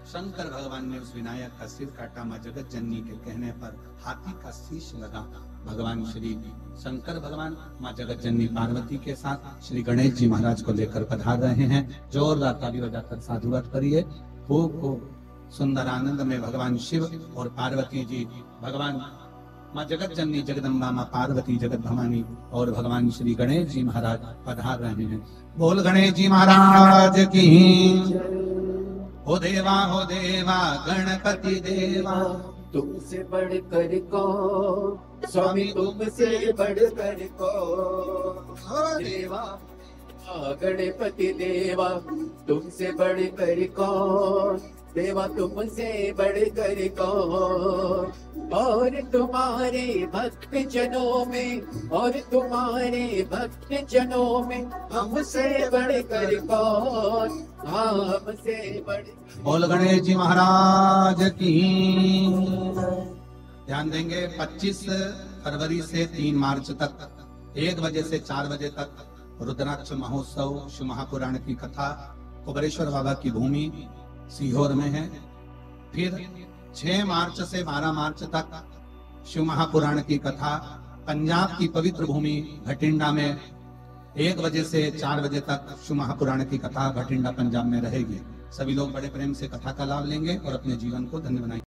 शंकर भगवान ने उस विनायक का सिर काटा। मां जगत जननी के कहने पर हाथी का शीश लगा। भगवान श्री शंकर भगवान मां जगत जननी पार्वती के साथ श्री गणेश जी महाराज को लेकर पधार रहे हैं। जोरदार ताली बजाकर साधुवाद करिए। खूब खूब सुंदर आनंद में भगवान शिव और पार्वती जी, भगवान मां जगत जननी जगदम्बा मां पार्वती जगत भवानी और भगवान श्री गणेश जी महाराज पधार रहे हैं। बोल गणेश जी महाराज की। हो देवा गणपति देवा, तुमसे बढ़कर को स्वामी, तुमसे बढ़कर को देवा गणपति देवा, तुमसे बढ़कर को देवा, तुमसे बढ़कर को। और तुम्हारे भक्त जनों में, और तुम्हारे भक्त जनों में हमसे बढ़कर कौन, हमसे बढ़। बोल गणेश जी महाराज की। ध्यान देंगे 25 फरवरी से 3 मार्च तक 1 बजे से 4 बजे तक रुद्राक्ष महोत्सव शिव महापुराण की कथा कुबरेश्वर बाबा की भूमि सीहोर में है। फिर 6 मार्च से 12 मार्च तक शिव महापुराण की कथा पंजाब की पवित्र भूमि भटिंडा में 1 बजे से 4 बजे तक शिव महापुराण की कथा भटिंडा पंजाब में रहेगी। सभी लोग बड़े प्रेम से कथा का लाभ लेंगे और अपने जीवन को धन्य बनाएंगे।